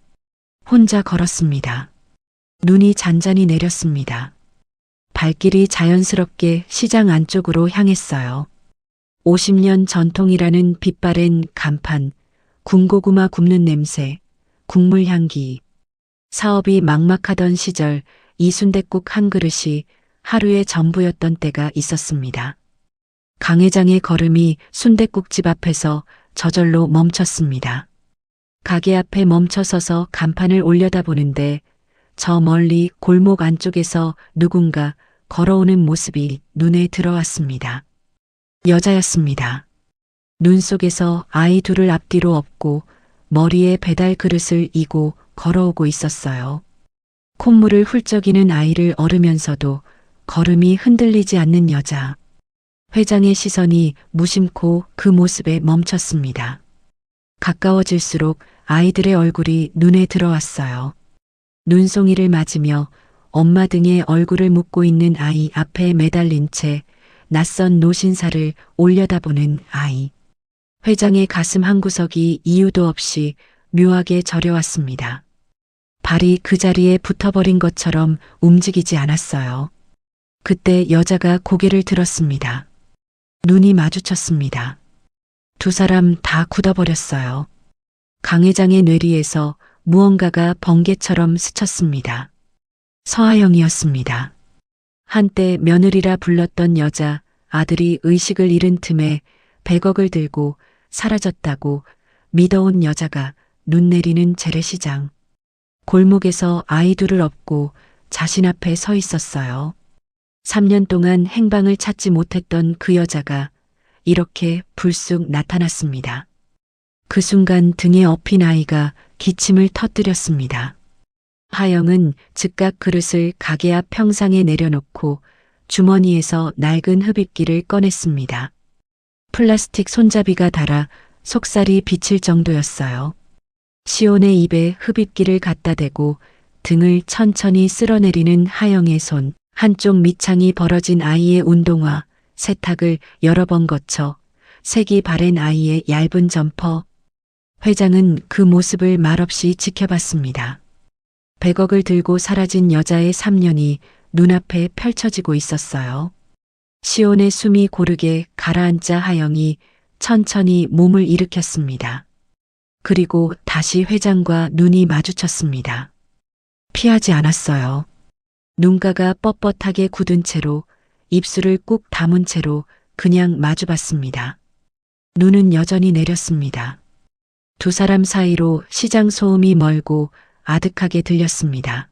혼자 걸었습니다. 눈이 잔잔히 내렸습니다. 발길이 자연스럽게 시장 안쪽으로 향했어요. 50년 전통이라는 빛바랜 간판, 군고구마 굽는 냄새, 국물 향기. 사업이 막막하던 시절 이 순댓국 한 그릇이 하루의 전부였던 때가 있었습니다. 강 회장의 걸음이 순댓국집 앞에서 저절로 멈췄습니다. 가게 앞에 멈춰서서 간판을 올려다보는데 저 멀리 골목 안쪽에서 누군가 걸어오는 모습이 눈에 들어왔습니다. 여자였습니다. 눈 속에서 아이 둘을 앞뒤로 업고 머리에 배달 그릇을 이고 걸어오고 있었어요. 콧물을 훌쩍이는 아이를 얻으면서도 걸음이 흔들리지 않는 여자. 회장의 시선이 무심코 그 모습에 멈췄습니다. 가까워질수록 아이들의 얼굴이 눈에 들어왔어요. 눈송이를 맞으며 엄마 등에 얼굴을 묻고 있는 아이 앞에 매달린 채 낯선 노신사를 올려다보는 아이. 회장의 가슴 한구석이 이유도 없이 묘하게 저려왔습니다. 발이 그 자리에 붙어버린 것처럼 움직이지 않았어요. 그때 여자가 고개를 들었습니다. 눈이 마주쳤습니다. 두 사람 다 굳어버렸어요. 강 회장의 뇌리에서 무언가가 번개처럼 스쳤습니다. 서하영이었습니다. 한때 며느리라 불렀던 여자, 아들이 의식을 잃은 틈에 100억을 들고 사라졌다고 믿어온 여자가 눈 내리는 재래시장. 골목에서 아이 둘을 업고 자신 앞에 서 있었어요. 3년 동안 행방을 찾지 못했던 그 여자가 이렇게 불쑥 나타났습니다. 그 순간 등에 업힌 아이가 기침을 터뜨렸습니다. 하영은 즉각 그릇을 가게 앞 평상에 내려놓고 주머니에서 낡은 흡입기를 꺼냈습니다. 플라스틱 손잡이가 달아 속살이 비칠 정도였어요. 시온의 입에 흡입기를 갖다 대고 등을 천천히 쓸어내리는 하영의 손, 한쪽 밑창이 벌어진 아이의 운동화, 세탁을 여러 번 거쳐 색이 바랜 아이의 얇은 점퍼. 회장은 그 모습을 말없이 지켜봤습니다. 100억을 들고 사라진 여자의 3년이 눈앞에 펼쳐지고 있었어요. 시온의 숨이 고르게 가라앉자 하영이 천천히 몸을 일으켰습니다. 그리고 다시 회장과 눈이 마주쳤습니다. 피하지 않았어요. 눈가가 뻣뻣하게 굳은 채로 입술을 꾹 다문 채로 그냥 마주봤습니다. 눈은 여전히 내렸습니다. 두 사람 사이로 시장 소음이 멀고 아득하게 들렸습니다.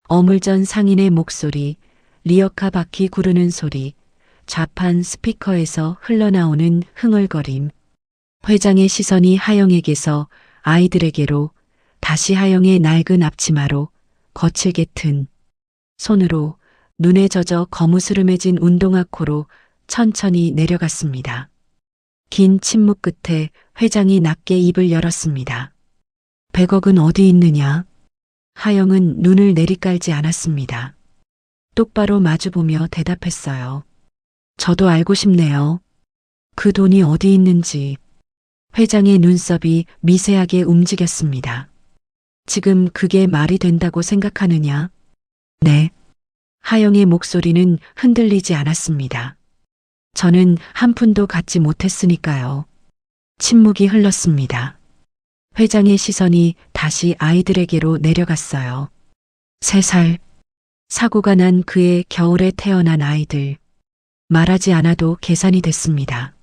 어물전 상인의 목소리, 리어카 바퀴 구르는 소리, 좌판 스피커에서 흘러나오는 흥얼거림. 회장의 시선이 하영에게서 아이들에게로, 다시 하영의 낡은 앞치마로, 거칠게 튼 손으로, 눈에 젖어 거무스름해진 운동화 코로 천천히 내려갔습니다. 긴 침묵 끝에 회장이 낮게 입을 열었습니다. 100억은 어디 있느냐? 하영은 눈을 내리깔지 않았습니다. 똑바로 마주보며 대답했어요. 저도 알고 싶네요. 그 돈이 어디 있는지. 회장의 눈썹이 미세하게 움직였습니다. 지금 그게 말이 된다고 생각하느냐? 네. 하영의 목소리는 흔들리지 않았습니다. 저는 한 푼도 갖지 못했으니까요. 침묵이 흘렀습니다. 회장의 시선이 다시 아이들에게로 내려갔어요. 3살. 사고가 난 그해 겨울에 태어난 아이들. 말하지 않아도 계산이 됐습니다.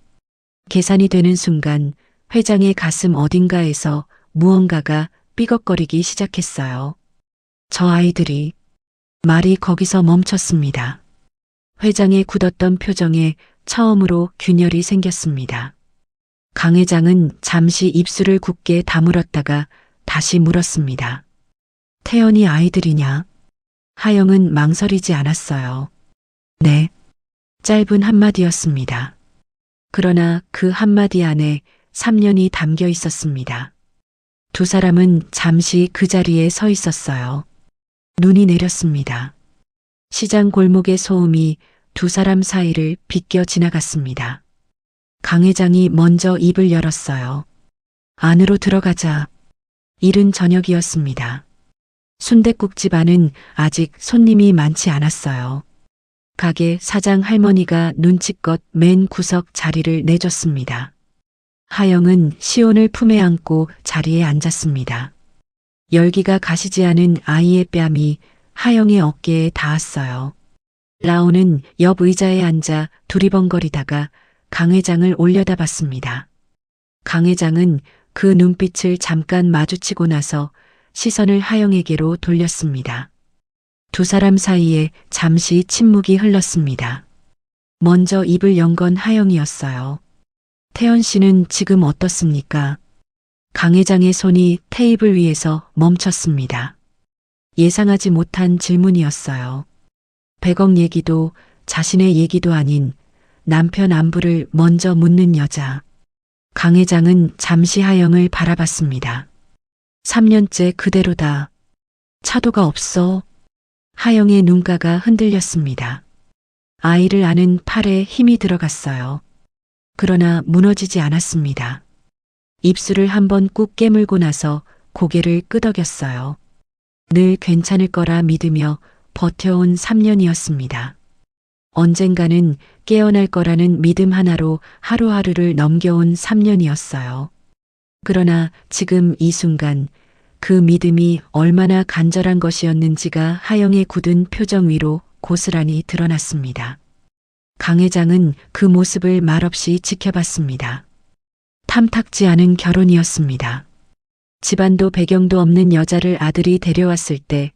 계산이 되는 순간 회장의 가슴 어딘가에서 무언가가 삐걱거리기 시작했어요. 저 아이들이. 말이 거기서 멈췄습니다. 회장의 굳었던 표정에 처음으로 균열이 생겼습니다. 강 회장은 잠시 입술을 굳게 다물었다가 다시 물었습니다. 태연이 아이들이냐? 하영은 망설이지 않았어요. 네. 짧은 한마디였습니다. 그러나 그 한마디 안에 3년이 담겨 있었습니다. 두 사람은 잠시 그 자리에 서 있었어요. 눈이 내렸습니다. 시장 골목의 소음이 두 사람 사이를 비껴 지나갔습니다. 강 회장이 먼저 입을 열었어요. 안으로 들어가자. 이른 저녁이었습니다. 순댓국집 안은 아직 손님이 많지 않았어요. 가게 사장 할머니가 눈치껏 맨 구석 자리를 내줬습니다. 하영은 시온을 품에 안고 자리에 앉았습니다. 열기가 가시지 않은 아이의 뺨이 하영의 어깨에 닿았어요. 라온은 옆 의자에 앉아 두리번거리다가 강 회장을 올려다봤습니다. 강 회장은 그 눈빛을 잠깐 마주치고 나서 시선을 하영에게로 돌렸습니다. 두 사람 사이에 잠시 침묵이 흘렀습니다. 먼저 입을 연 건 하영이었어요. 태연 씨는 지금 어떻습니까? 강 회장의 손이 테이블 위에서 멈췄습니다. 예상하지 못한 질문이었어요. 100억 얘기도 자신의 얘기도 아닌 남편 안부를 먼저 묻는 여자. 강 회장은 잠시 하영을 바라봤습니다. 3년째 그대로다. 차도가 없어. 하영의 눈가가 흔들렸습니다. 아이를 안은 팔에 힘이 들어갔어요. 그러나 무너지지 않았습니다. 입술을 한번 꾹 깨물고 나서 고개를 끄덕였어요. 늘 괜찮을 거라 믿으며 버텨온 3년이었습니다. 언젠가는 깨어날 거라는 믿음 하나로 하루하루를 넘겨온 3년이었어요. 그러나 지금 이 순간 그 믿음이 얼마나 간절한 것이었는지가 하영의 굳은 표정 위로 고스란히 드러났습니다. 강 회장은 그 모습을 말없이 지켜봤습니다. 탐탁지 않은 결혼이었습니다. 집안도 배경도 없는 여자를 아들이 데려왔을 때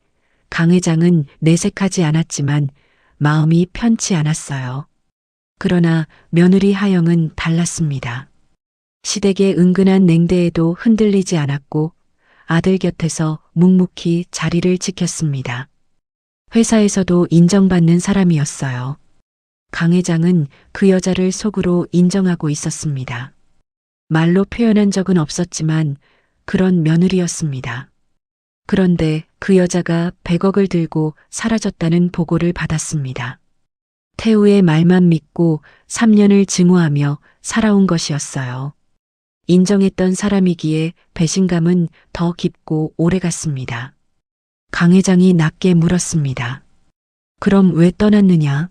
강 회장은 내색하지 않았지만 마음이 편치 않았어요. 그러나 며느리 하영은 달랐습니다. 시댁의 은근한 냉대에도 흔들리지 않았고 아들 곁에서 묵묵히 자리를 지켰습니다. 회사에서도 인정받는 사람이었어요. 강 회장은 그 여자를 속으로 인정하고 있었습니다. 말로 표현한 적은 없었지만 그런 며느리였습니다. 그런데 그 여자가 100억을 들고 사라졌다는 보고를 받았습니다. 태우의 말만 믿고 3년을 증오하며 살아온 것이었어요. 인정했던 사람이기에 배신감은 더 깊고 오래갔습니다. 강 회장이 낮게 물었습니다. 그럼 왜 떠났느냐?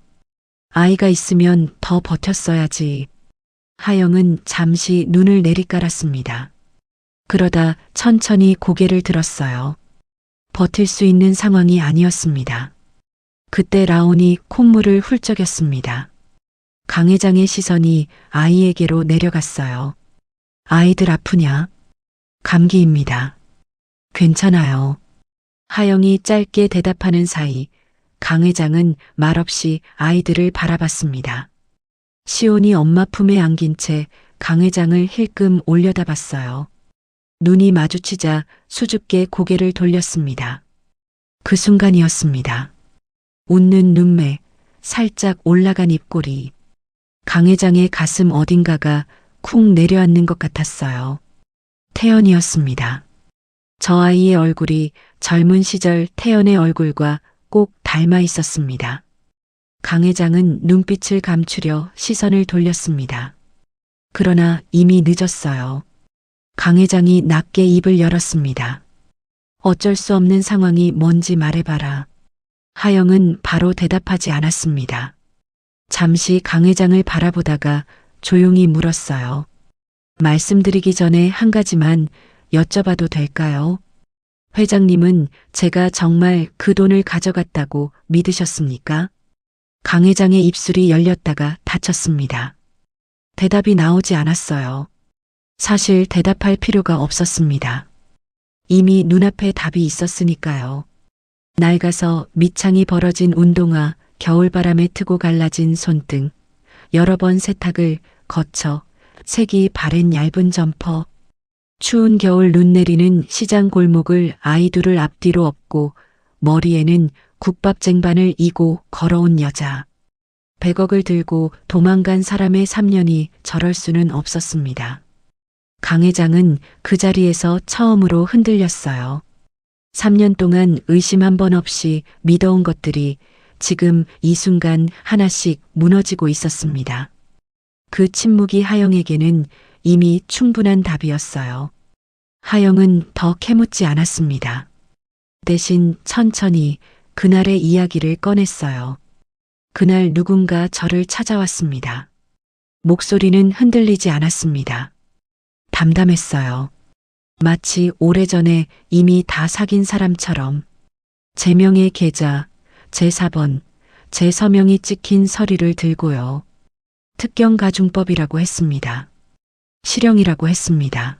아이가 있으면 더 버텼어야지. 하영은 잠시 눈을 내리깔았습니다. 그러다 천천히 고개를 들었어요. 버틸 수 있는 상황이 아니었습니다. 그때 라온이 콧물을 훌쩍였습니다. 강 회장의 시선이 아이에게로 내려갔어요. 아이들 아프냐? 감기입니다. 괜찮아요. 하영이 짧게 대답하는 사이 강 회장은 말없이 아이들을 바라봤습니다. 시온이 엄마 품에 안긴 채 강 회장을 힐끔 올려다봤어요. 눈이 마주치자 수줍게 고개를 돌렸습니다. 그 순간이었습니다. 웃는 눈매, 살짝 올라간 입꼬리. 강 회장의 가슴 어딘가가 쿵 내려앉는 것 같았어요. 태연이었습니다. 저 아이의 얼굴이 젊은 시절 태연의 얼굴과 꼭 닮아 있었습니다. 강 회장은 눈빛을 감추려 시선을 돌렸습니다. 그러나 이미 늦었어요. 강 회장이 낮게 입을 열었습니다. 어쩔 수 없는 상황이 뭔지 말해봐라. 하영은 바로 대답하지 않았습니다. 잠시 강 회장을 바라보다가 조용히 물었어요. 말씀드리기 전에 한 가지만 여쭤봐도 될까요? 회장님은 제가 정말 그 돈을 가져갔다고 믿으셨습니까? 강 회장의 입술이 열렸다가 닫혔습니다. 대답이 나오지 않았어요. 사실 대답할 필요가 없었습니다. 이미 눈앞에 답이 있었으니까요. 낡아서 밑창이 벌어진 운동화, 겨울바람에 트고 갈라진 손등, 여러 번 세탁을 거쳐 색이 바랜 얇은 점퍼, 추운 겨울 눈 내리는 시장 골목을 아이 둘을 앞뒤로 업고 머리에는 국밥 쟁반을 이고 걸어온 여자. 100억을 들고 도망간 사람의 3년이 저럴 수는 없었습니다. 강 회장은 그 자리에서 처음으로 흔들렸어요. 3년 동안 의심 한 번 없이 믿어온 것들이 지금 이 순간 하나씩 무너지고 있었습니다. 그 침묵이 하영에게는 이미 충분한 답이었어요. 하영은 더 캐묻지 않았습니다. 대신 천천히 그날의 이야기를 꺼냈어요. 그날 누군가 저를 찾아왔습니다. 목소리는 흔들리지 않았습니다. 담담했어요. 마치 오래전에 이미 다 사귄 사람처럼 제 명의 계좌, 제 사번, 제 서명이 찍힌 서류를 들고요. 특경가중법이라고 했습니다. 실형이라고 했습니다.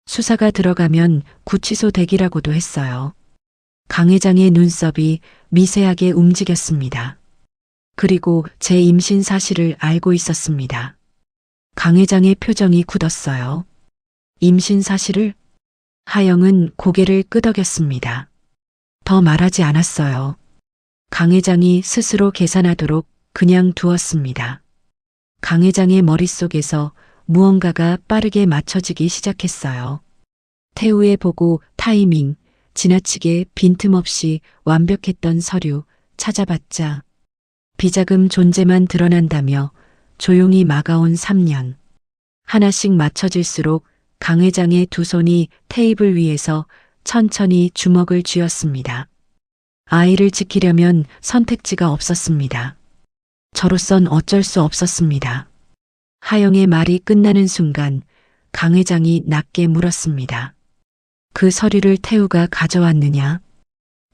수사가 들어가면 구치소 대기라고도 했어요. 강 회장의 눈썹이 미세하게 움직였습니다. 그리고 제 임신 사실을 알고 있었습니다. 강 회장의 표정이 굳었어요. 임신 사실을? 하영은 고개를 끄덕였습니다. 더 말하지 않았어요. 강 회장이 스스로 계산하도록 그냥 두었습니다. 강 회장의 머릿속에서 무언가가 빠르게 맞춰지기 시작했어요. 태우의 보고 타이밍, 지나치게 빈틈없이 완벽했던 서류 찾아봤자 비자금 존재만 드러난다며 조용히 막아온 3년. 하나씩 맞춰질수록 강 회장의 두 손이 테이블 위에서 천천히 주먹을 쥐었습니다. 아이를 지키려면 선택지가 없었습니다. 저로선 어쩔 수 없었습니다. 하영의 말이 끝나는 순간 강 회장이 낮게 물었습니다. 그 서류를 태우가 가져왔느냐?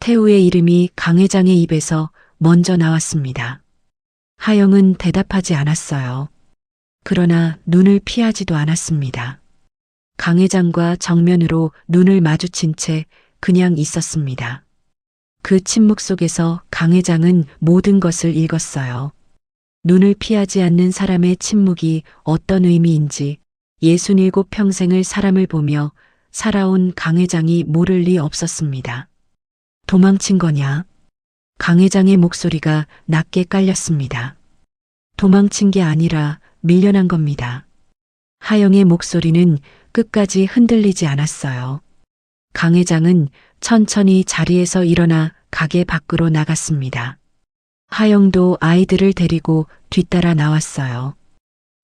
태우의 이름이 강 회장의 입에서 먼저 나왔습니다. 하영은 대답하지 않았어요. 그러나 눈을 피하지도 않았습니다. 강 회장과 정면으로 눈을 마주친 채 그냥 있었습니다. 그 침묵 속에서 강 회장은 모든 것을 읽었어요. 눈을 피하지 않는 사람의 침묵이 어떤 의미인지 67평생을 사람을 보며 살아온 강 회장이 모를 리 없었습니다. 도망친 거냐? 강 회장의 목소리가 낮게 깔렸습니다. 도망친 게 아니라 밀려난 겁니다. 하영의 목소리는 끝까지 흔들리지 않았어요. 강 회장은 천천히 자리에서 일어나 가게 밖으로 나갔습니다. 하영도 아이들을 데리고 뒤따라 나왔어요.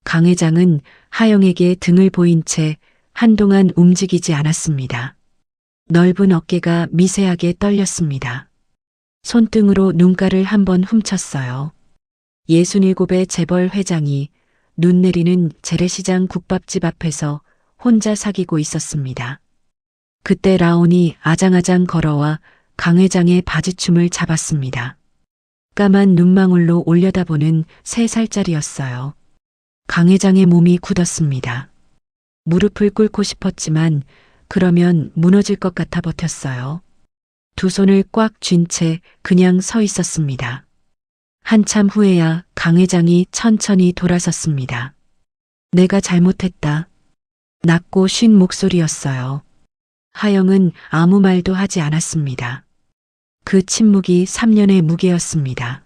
강 회장은 하영에게 등을 보인 채 한동안 움직이지 않았습니다. 넓은 어깨가 미세하게 떨렸습니다. 손등으로 눈가를 한번 훔쳤어요. 67의 재벌 회장이 눈 내리는 재래시장 국밥집 앞에서 혼자 사귀고 있었습니다. 그때 라온이 아장아장 걸어와 강 회장의 바지춤을 잡았습니다. 까만 눈망울로 올려다보는 3살짜리였어요. 강 회장의 몸이 굳었습니다. 무릎을 꿇고 싶었지만 그러면 무너질 것 같아 버텼어요. 두 손을 꽉 쥔 채 그냥 서 있었습니다. 한참 후에야 강 회장이 천천히 돌아섰습니다. 내가 잘못했다. 낮고 쉰 목소리였어요. 하영은 아무 말도 하지 않았습니다. 그 침묵이 3년의 무게였습니다.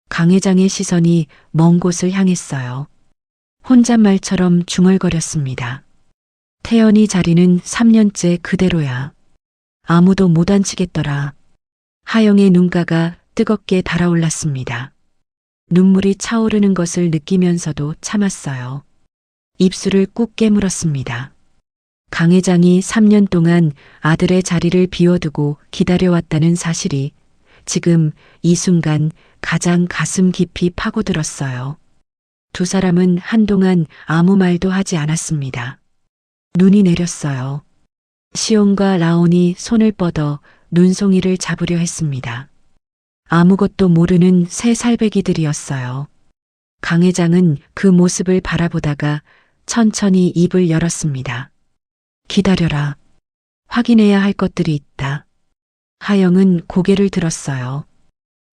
강 회장의 시선이 먼 곳을 향했어요. 혼잣말처럼 중얼거렸습니다. 태연이 자리는 3년째 그대로야. 아무도 못 앉히겠더라. 하영의 눈가가 뜨겁게 달아올랐습니다. 눈물이 차오르는 것을 느끼면서도 참았어요. 입술을 꾹 깨물었습니다. 강 회장이 3년 동안 아들의 자리를 비워두고 기다려왔다는 사실이 지금 이 순간 가장 가슴 깊이 파고들었어요. 두 사람은 한동안 아무 말도 하지 않았습니다. 눈이 내렸어요. 시온과 라온이 손을 뻗어 눈송이를 잡으려 했습니다. 아무것도 모르는 새 살배기들이었어요. 강 회장은 그 모습을 바라보다가 천천히 입을 열었습니다. 기다려라. 확인해야 할 것들이 있다. 하영은 고개를 들었어요.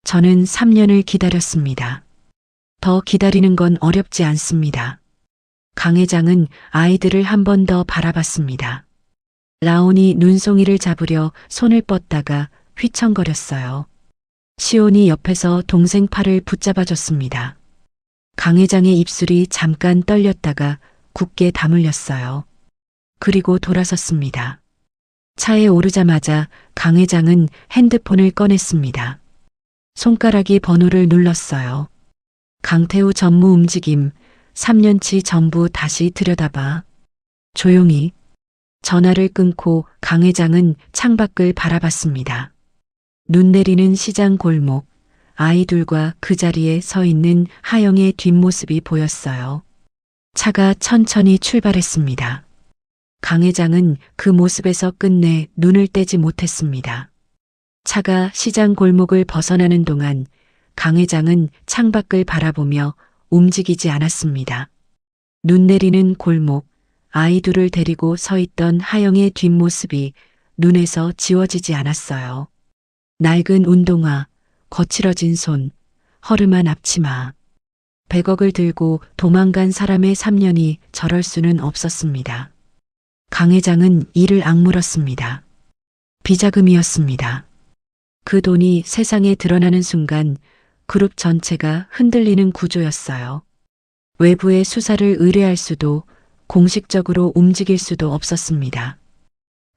저는 3년을 기다렸습니다. 더 기다리는 건 어렵지 않습니다. 강 회장은 아이들을 한 번 더 바라봤습니다. 라온이 눈송이를 잡으려 손을 뻗다가 휘청거렸어요. 시온이 옆에서 동생 팔을 붙잡아줬습니다. 강 회장의 입술이 잠깐 떨렸다가 굳게 다물렸어요. 그리고 돌아섰습니다. 차에 오르자마자 강 회장은 핸드폰을 꺼냈습니다. 손가락이 번호를 눌렀어요. 강태우 전무 움직임, 3년치 전부 다시 들여다봐. 조용히. 전화를 끊고 강 회장은 창밖을 바라봤습니다. 눈 내리는 시장 골목, 아이들과 그 자리에 서 있는 하영의 뒷모습이 보였어요. 차가 천천히 출발했습니다. 강 회장은 그 모습에서 끝내 눈을 떼지 못했습니다. 차가 시장 골목을 벗어나는 동안 강 회장은 창밖을 바라보며 움직이지 않았습니다. 눈 내리는 골목, 아이들을 데리고 서 있던 하영의 뒷모습이 눈에서 지워지지 않았어요. 낡은 운동화, 거칠어진 손, 허름한 앞치마. 100억을 들고 도망간 사람의 3년이 저럴 수는 없었습니다. 강 회장은 이를 악물었습니다. 비자금이었습니다. 그 돈이 세상에 드러나는 순간 그룹 전체가 흔들리는 구조였어요. 외부의 수사를 의뢰할 수도 공식적으로 움직일 수도 없었습니다.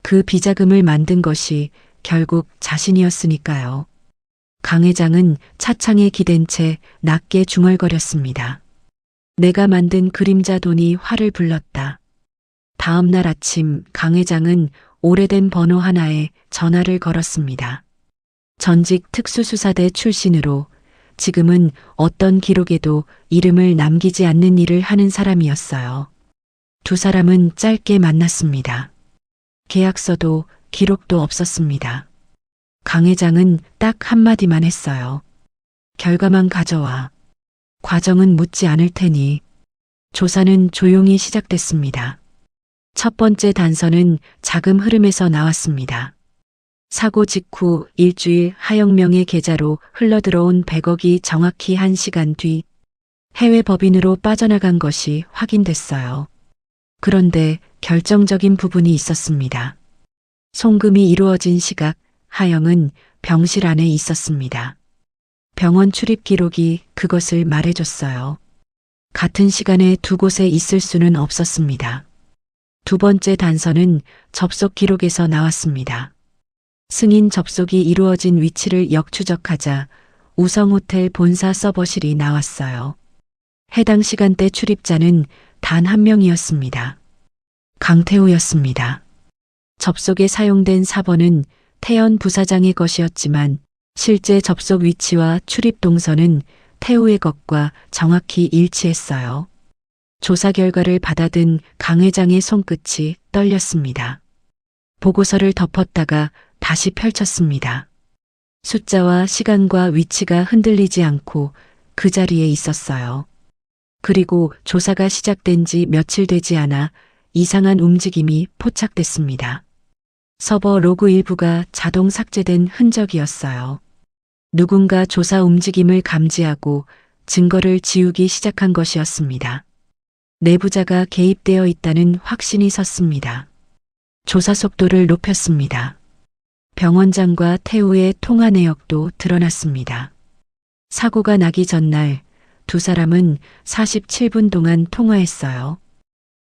그 비자금을 만든 것이 결국 자신이었으니까요. 강 회장은 차창에 기댄 채 낮게 중얼거렸습니다. 내가 만든 그림자 돈이 화를 불렀다. 다음 날 아침 강 회장은 오래된 번호 하나에 전화를 걸었습니다. 전직 특수수사대 출신으로 지금은 어떤 기록에도 이름을 남기지 않는 일을 하는 사람이었어요. 두 사람은 짧게 만났습니다. 계약서도 기록도 없었습니다. 강 회장은 딱 한마디만 했어요. 결과만 가져와. 과정은 묻지 않을 테니. 조사는 조용히 시작됐습니다. 첫 번째 단서는 자금 흐름에서 나왔습니다. 사고 직후 일주일 하영명의 계좌로 흘러들어온 100억이 정확히 1시간 뒤 해외 법인으로 빠져나간 것이 확인됐어요. 그런데 결정적인 부분이 있었습니다. 송금이 이루어진 시각, 하영은 병실 안에 있었습니다. 병원 출입 기록이 그것을 말해줬어요. 같은 시간에 두 곳에 있을 수는 없었습니다. 두 번째 단서는 접속 기록에서 나왔습니다. 승인 접속이 이루어진 위치를 역추적하자 우성호텔 본사 서버실이 나왔어요. 해당 시간대 출입자는 단 한 명이었습니다. 강태우였습니다. 접속에 사용된 4번은 태연 부사장의 것이었지만 실제 접속 위치와 출입 동선은 태우의 것과 정확히 일치했어요. 조사 결과를 받아든 강 회장의 손끝이 떨렸습니다. 보고서를 덮었다가 다시 펼쳤습니다. 숫자와 시간과 위치가 흔들리지 않고 그 자리에 있었어요. 그리고 조사가 시작된 지 며칠 되지 않아 이상한 움직임이 포착됐습니다. 서버 로그 일부가 자동 삭제된 흔적이었어요. 누군가 조사 움직임을 감지하고 증거를 지우기 시작한 것이었습니다. 내부자가 개입되어 있다는 확신이 섰습니다. 조사 속도를 높였습니다. 병원장과 태우의 통화 내역도 드러났습니다. 사고가 나기 전날 두 사람은 47분 동안 통화했어요.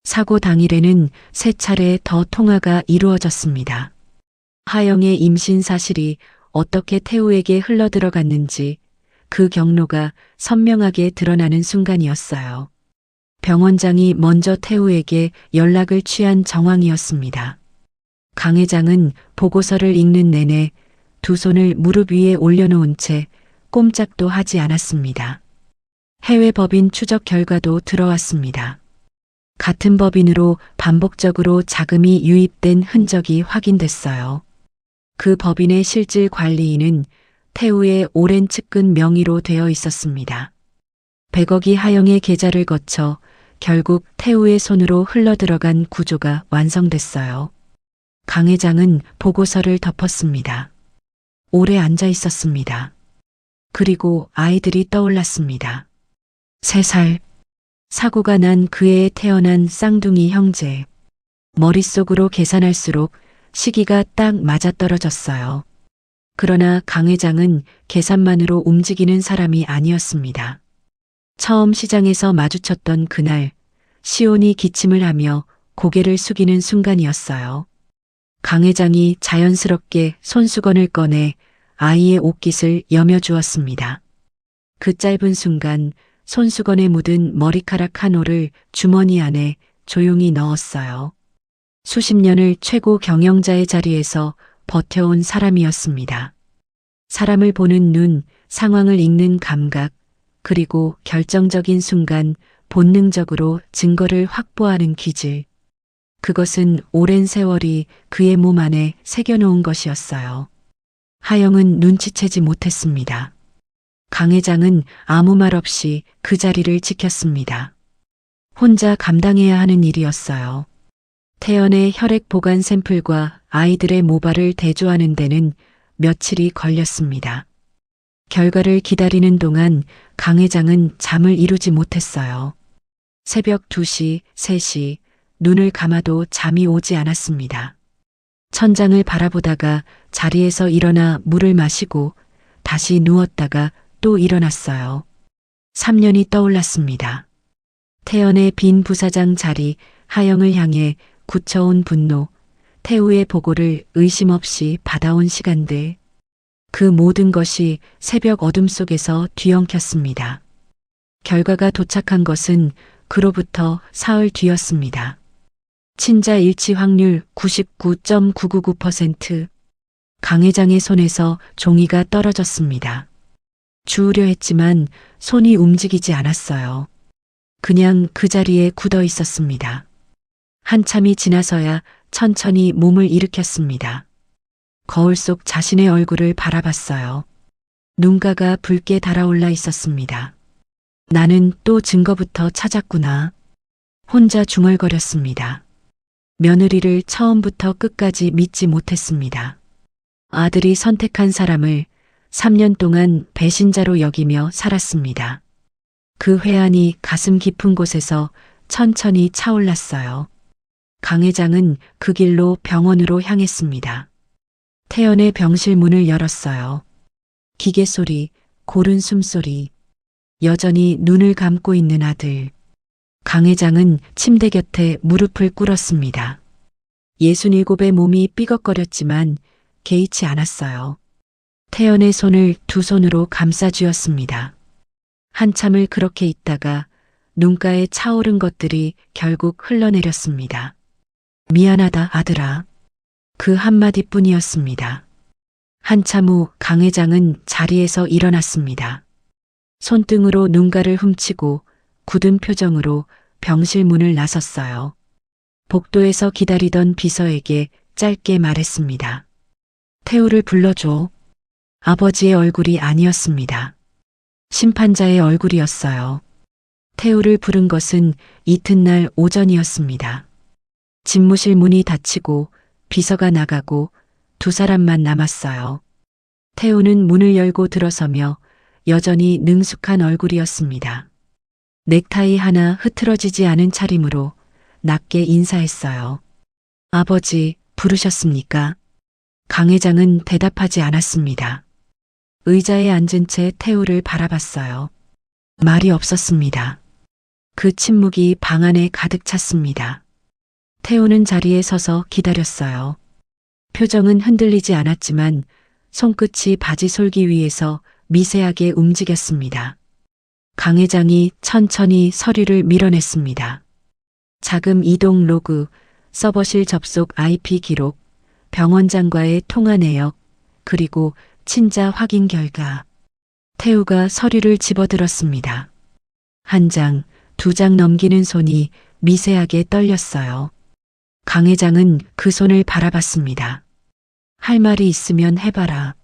사고 당일에는 3차례 더 통화가 이루어졌습니다. 하영의 임신 사실이 어떻게 태우에게 흘러들어갔는지 그 경로가 선명하게 드러나는 순간이었어요. 병원장이 먼저 태우에게 연락을 취한 정황이었습니다. 강 회장은 보고서를 읽는 내내 두 손을 무릎 위에 올려놓은 채 꼼짝도 하지 않았습니다. 해외 법인 추적 결과도 들어왔습니다. 같은 법인으로 반복적으로 자금이 유입된 흔적이 확인됐어요. 그 법인의 실질 관리인은 태우의 오랜 측근 명의로 되어 있었습니다. 100억이 하영의 계좌를 거쳐 결국 태우의 손으로 흘러들어간 구조가 완성됐어요. 강 회장은 보고서를 덮었습니다. 오래 앉아 있었습니다. 그리고 아이들이 떠올랐습니다. 3살. 사고가 난 그 해에 태어난 쌍둥이 형제. 머릿속으로 계산할수록 시기가 딱 맞아떨어졌어요. 그러나 강 회장은 계산만으로 움직이는 사람이 아니었습니다. 처음 시장에서 마주쳤던 그날 시온이 기침을 하며 고개를 숙이는 순간이었어요. 강 회장이 자연스럽게 손수건을 꺼내 아이의 옷깃을 여며주었습니다. 그 짧은 순간 손수건에 묻은 머리카락 한 올을 주머니 안에 조용히 넣었어요. 수십 년을 최고 경영자의 자리에서 버텨온 사람이었습니다. 사람을 보는 눈, 상황을 읽는 감각, 그리고 결정적인 순간 본능적으로 증거를 확보하는 기질. 그것은 오랜 세월이 그의 몸 안에 새겨놓은 것이었어요. 하영은 눈치채지 못했습니다. 강 회장은 아무 말 없이 그 자리를 지켰습니다. 혼자 감당해야 하는 일이었어요. 태연의 혈액 보관 샘플과 아이들의 모발을 대조하는 데는 며칠이 걸렸습니다. 결과를 기다리는 동안 강 회장은 잠을 이루지 못했어요. 새벽 2시, 3시, 눈을 감아도 잠이 오지 않았습니다. 천장을 바라보다가 자리에서 일어나 물을 마시고 다시 누웠다가 또 일어났어요. 3년이 떠올랐습니다. 태연의 빈 부사장 자리, 하영을 향해 굳혀온 분노, 태우의 보고를 의심 없이 받아온 시간들. 그 모든 것이 새벽 어둠 속에서 뒤엉켰습니다. 결과가 도착한 것은 그로부터 사흘 뒤였습니다. 친자 일치 확률 99.999%. 강 회장의 손에서 종이가 떨어졌습니다. 주우려 했지만 손이 움직이지 않았어요. 그냥 그 자리에 굳어 있었습니다. 한참이 지나서야 천천히 몸을 일으켰습니다. 거울 속 자신의 얼굴을 바라봤어요. 눈가가 붉게 달아올라 있었습니다. 나는 또 증거부터 찾았구나. 혼자 중얼거렸습니다. 며느리를 처음부터 끝까지 믿지 못했습니다. 아들이 선택한 사람을 3년 동안 배신자로 여기며 살았습니다. 그 회한이 가슴 깊은 곳에서 천천히 차올랐어요. 강 회장은 그 길로 병원으로 향했습니다. 태연의 병실 문을 열었어요. 기계 소리, 고른 숨소리, 여전히 눈을 감고 있는 아들. 강 회장은 침대 곁에 무릎을 꿇었습니다. 67의 몸이 삐걱거렸지만 개의치 않았어요. 태연의 손을 두 손으로 감싸 쥐었습니다. 한참을 그렇게 있다가 눈가에 차오른 것들이 결국 흘러내렸습니다. 미안하다, 아들아. 그 한마디뿐이었습니다. 한참 후 강 회장은 자리에서 일어났습니다. 손등으로 눈가를 훔치고 굳은 표정으로 병실 문을 나섰어요. 복도에서 기다리던 비서에게 짧게 말했습니다. 태우를 불러줘. 아버지의 얼굴이 아니었습니다. 심판자의 얼굴이었어요. 태우를 부른 것은 이튿날 오전이었습니다. 집무실 문이 닫히고 비서가 나가고 두 사람만 남았어요. 태우는 문을 열고 들어서며 여전히 능숙한 얼굴이었습니다. 넥타이 하나 흐트러지지 않은 차림으로 낮게 인사했어요. 아버지, 부르셨습니까? 강 회장은 대답하지 않았습니다. 의자에 앉은 채 태우를 바라봤어요. 말이 없었습니다. 그 침묵이 방 안에 가득 찼습니다. 태우는 자리에 서서 기다렸어요. 표정은 흔들리지 않았지만 손끝이 바지 솔기 위에서 미세하게 움직였습니다. 강 회장이 천천히 서류를 밀어냈습니다. 자금 이동 로그, 서버실 접속 IP 기록, 병원장과의 통화 내역, 그리고 친자 확인 결과. 태우가 서류를 집어들었습니다. 한 장, 두 장 넘기는 손이 미세하게 떨렸어요. 강 회장은 그 손을 바라봤습니다. 할 말이 있으면 해봐라.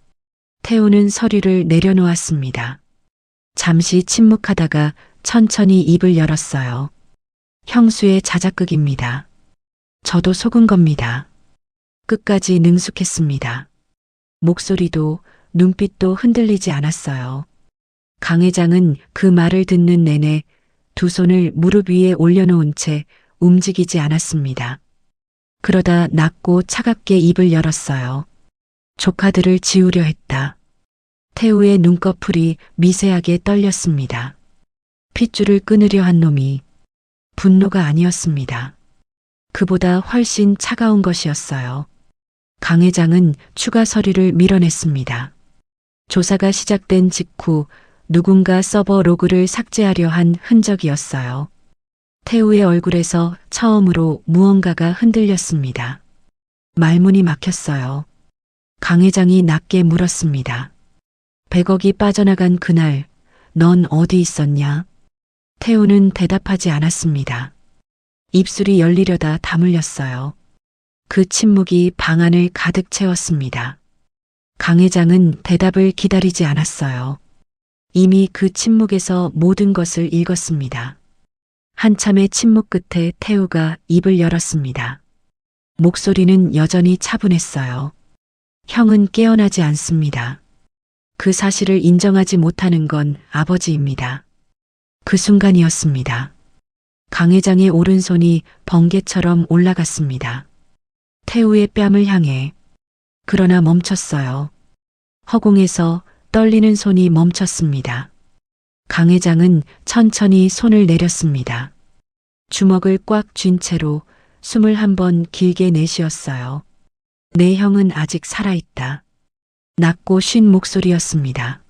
태우는 서류를 내려놓았습니다. 잠시 침묵하다가 천천히 입을 열었어요. 형수의 자작극입니다. 저도 속은 겁니다. 끝까지 능숙했습니다. 목소리도 눈빛도 흔들리지 않았어요. 강 회장은 그 말을 듣는 내내 두 손을 무릎 위에 올려놓은 채 움직이지 않았습니다. 그러다 낮고 차갑게 입을 열었어요. 조카들을 지우려 했다. 태우의 눈꺼풀이 미세하게 떨렸습니다. 핏줄을 끊으려 한 놈이 분노가 아니었습니다. 그보다 훨씬 차가운 것이었어요. 강 회장은 추가 서류를 밀어냈습니다. 조사가 시작된 직후 누군가 서버 로그를 삭제하려 한 흔적이었어요. 태우의 얼굴에서 처음으로 무언가가 흔들렸습니다. 말문이 막혔어요. 강 회장이 낮게 물었습니다. 100억이 빠져나간 그날, 넌 어디 있었냐? 태우는 대답하지 않았습니다. 입술이 열리려다 다물렸어요. 그 침묵이 방 안을 가득 채웠습니다. 강 회장은 대답을 기다리지 않았어요. 이미 그 침묵에서 모든 것을 읽었습니다. 한참의 침묵 끝에 태우가 입을 열었습니다. 목소리는 여전히 차분했어요. 형은 깨어나지 않습니다. 그 사실을 인정하지 못하는 건 아버지입니다. 그 순간이었습니다. 강 회장의 오른손이 번개처럼 올라갔습니다. 태우의 뺨을 향해. 그러나 멈췄어요. 허공에서 떨리는 손이 멈췄습니다. 강 회장은 천천히 손을 내렸습니다. 주먹을 꽉 쥔 채로 숨을 한 번 길게 내쉬었어요. 내 형은 아직 살아있다. 낮고 쉰 목소리였습니다.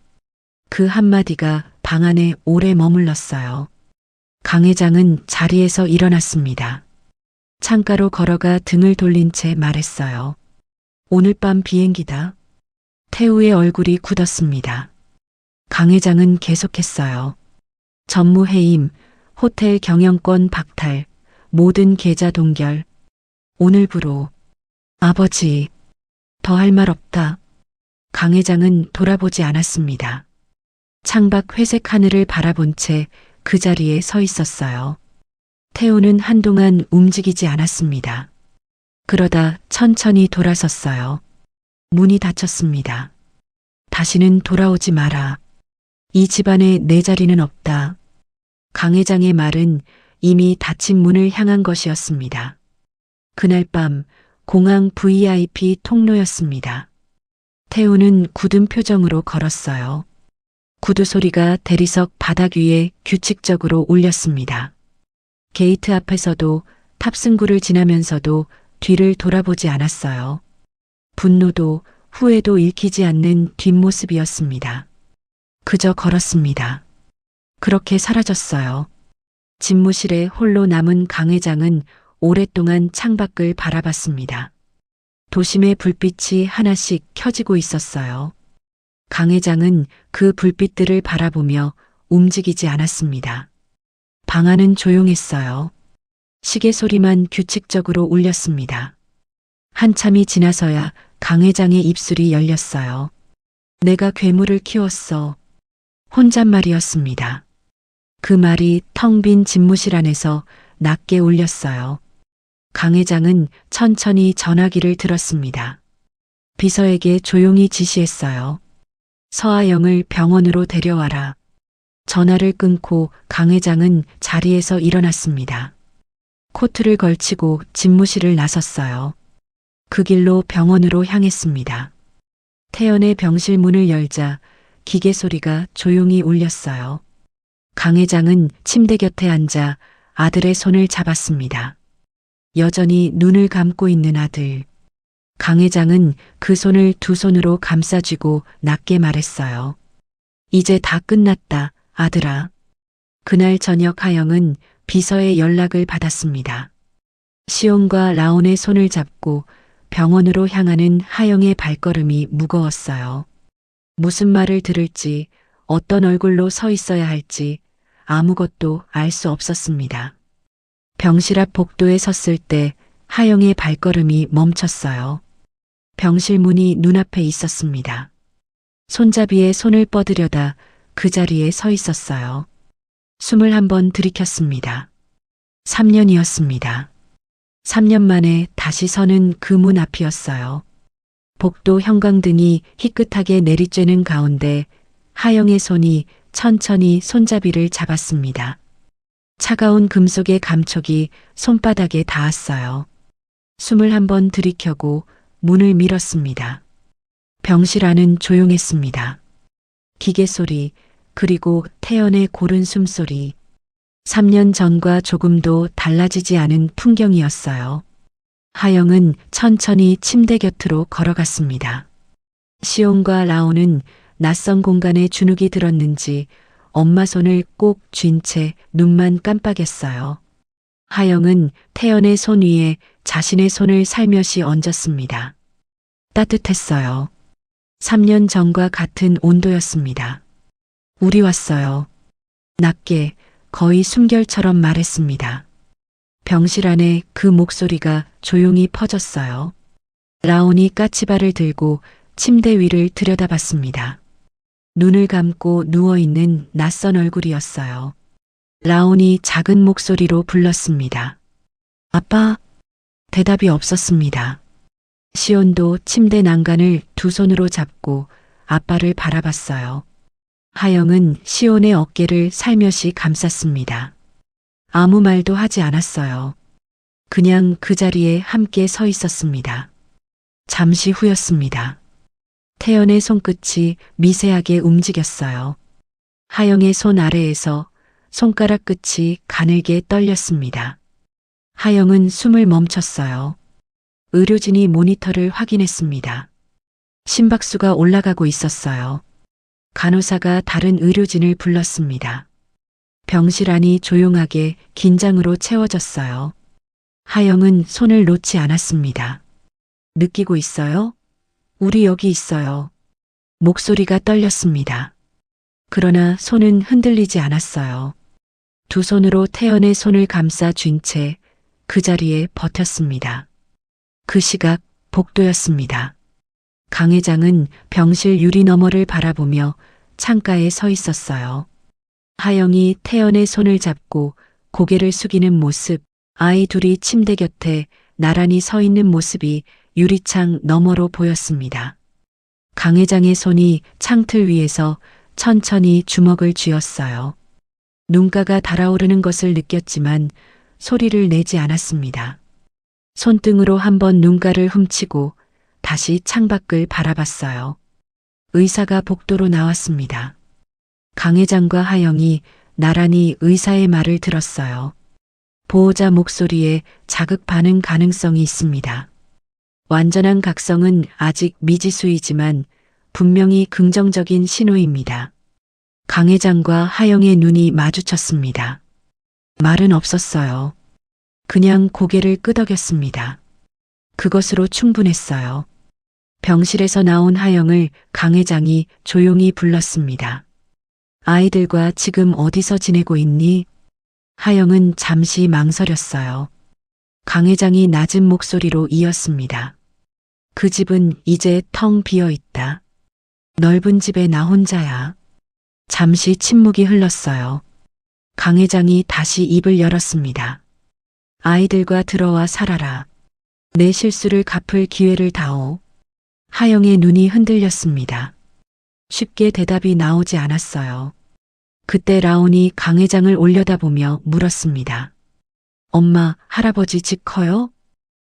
그 한마디가 방 안에 오래 머물렀어요. 강 회장은 자리에서 일어났습니다. 창가로 걸어가 등을 돌린 채 말했어요. 오늘 밤 비행기다. 태우의 얼굴이 굳었습니다. 강 회장은 계속했어요. 전무해임, 호텔 경영권 박탈, 모든 계좌 동결. 오늘부로. 아버지, 더 할 말 없다. 강 회장은 돌아보지 않았습니다. 창밖 회색 하늘을 바라본 채 그 자리에 서 있었어요. 태우는 한동안 움직이지 않았습니다. 그러다 천천히 돌아섰어요. 문이 닫혔습니다. 다시는 돌아오지 마라. 이 집안에 내 자리는 없다. 강 회장의 말은 이미 닫힌 문을 향한 것이었습니다. 그날 밤 공항 VIP 통로였습니다. 태우는 굳은 표정으로 걸었어요. 구두 소리가 대리석 바닥 위에 규칙적으로 울렸습니다. 게이트 앞에서도 탑승구를 지나면서도 뒤를 돌아보지 않았어요. 분노도 후회도 읽히지 않는 뒷모습이었습니다. 그저 걸었습니다. 그렇게 사라졌어요. 집무실에 홀로 남은 강 회장은 오랫동안 창밖을 바라봤습니다. 도심의 불빛이 하나씩 켜지고 있었어요. 강 회장은 그 불빛들을 바라보며 움직이지 않았습니다. 방 안은 조용했어요. 시계 소리만 규칙적으로 울렸습니다. 한참이 지나서야 강 회장의 입술이 열렸어요. 내가 괴물을 키웠어. 혼잣말이었습니다. 그 말이 텅 빈 집무실 안에서 낮게 울렸어요. 강 회장은 천천히 전화기를 들었습니다. 비서에게 조용히 지시했어요. 서아영을 병원으로 데려와라. 전화를 끊고 강 회장은 자리에서 일어났습니다. 코트를 걸치고 집무실을 나섰어요. 그 길로 병원으로 향했습니다. 태연의 병실 문을 열자 기계 소리가 조용히 울렸어요. 강 회장은 침대 곁에 앉아 아들의 손을 잡았습니다. 여전히 눈을 감고 있는 아들. 강 회장은 그 손을 두 손으로 감싸쥐고 낮게 말했어요. 이제 다 끝났다, 아들아. 그날 저녁 하영은 비서의 연락을 받았습니다. 시온과 라온의 손을 잡고 병원으로 향하는 하영의 발걸음이 무거웠어요. 무슨 말을 들을지, 어떤 얼굴로 서 있어야 할지 아무것도 알 수 없었습니다. 병실 앞 복도에 섰을 때 하영의 발걸음이 멈췄어요. 병실 문이 눈앞에 있었습니다. 손잡이에 손을 뻗으려다 그 자리에 서 있었어요. 숨을 한번 들이켰습니다. 3년이었습니다. 3년 만에 다시 서는 그 문 앞이었어요. 복도 형광등이 희끗하게 내리쬐는 가운데 하영의 손이 천천히 손잡이를 잡았습니다. 차가운 금속의 감촉이 손바닥에 닿았어요. 숨을 한번 들이켜고 문을 밀었습니다. 병실 안은 조용했습니다. 기계 소리, 그리고 태연의 고른 숨소리. 3년 전과 조금도 달라지지 않은 풍경이었어요. 하영은 천천히 침대 곁으로 걸어갔습니다. 시온과 라온은 낯선 공간에 주눅이 들었는지 엄마 손을 꼭 쥔 채 눈만 깜빡였어요. 하영은 태연의 손 위에 자신의 손을 살며시 얹었습니다. 따뜻했어요. 3년 전과 같은 온도였습니다. 우리 왔어요. 낮게 거의 숨결처럼 말했습니다. 병실 안에 그 목소리가 조용히 퍼졌어요. 라온이 까치발을 들고 침대 위를 들여다봤습니다. 눈을 감고 누워있는 낯선 얼굴이었어요. 라온이 작은 목소리로 불렀습니다. 아빠? 대답이 없었습니다. 시온도 침대 난간을 두 손으로 잡고 아빠를 바라봤어요. 하영은 시온의 어깨를 살며시 감쌌습니다. 아무 말도 하지 않았어요. 그냥 그 자리에 함께 서 있었습니다. 잠시 후였습니다. 태연의 손끝이 미세하게 움직였어요. 하영의 손 아래에서 손가락 끝이 가늘게 떨렸습니다. 하영은 숨을 멈췄어요. 의료진이 모니터를 확인했습니다. 심박수가 올라가고 있었어요. 간호사가 다른 의료진을 불렀습니다. 병실 안이 조용하게 긴장으로 채워졌어요. 하영은 손을 놓지 않았습니다. 느끼고 있어요? 우리 여기 있어요. 목소리가 떨렸습니다. 그러나 손은 흔들리지 않았어요. 두 손으로 태연의 손을 감싸 쥔 채 그 자리에 버텼습니다. 그 시각 복도였습니다. 강 회장은 병실 유리 너머를 바라보며 창가에 서 있었어요. 하영이 태연의 손을 잡고 고개를 숙이는 모습, 아이 둘이 침대 곁에 나란히 서 있는 모습이 유리창 너머로 보였습니다. 강 회장의 손이 창틀 위에서 천천히 주먹을 쥐었어요. 눈가가 달아오르는 것을 느꼈지만 소리를 내지 않았습니다. 손등으로 한번 눈가를 훔치고 다시 창밖을 바라봤어요. 의사가 복도로 나왔습니다. 강 회장과 하영이 나란히 의사의 말을 들었어요. 보호자 목소리에 자극 반응 가능성이 있습니다. 완전한 각성은 아직 미지수이지만 분명히 긍정적인 신호입니다. 강 회장과 하영의 눈이 마주쳤습니다. 말은 없었어요. 그냥 고개를 끄덕였습니다. 그것으로 충분했어요. 병실에서 나온 하영을 강 회장이 조용히 불렀습니다. 아이들과 지금 어디서 지내고 있니? 하영은 잠시 망설였어요. 강 회장이 낮은 목소리로 이었습니다. 그 집은 이제 텅 비어 있다. 넓은 집에 나 혼자야. 잠시 침묵이 흘렀어요. 강 회장이 다시 입을 열었습니다. 아이들과 들어와 살아라. 내 실수를 갚을 기회를 다오. 하영의 눈이 흔들렸습니다. 쉽게 대답이 나오지 않았어요. 그때 라온이 강 회장을 올려다보며 물었습니다. 엄마, 할아버지 집 커요?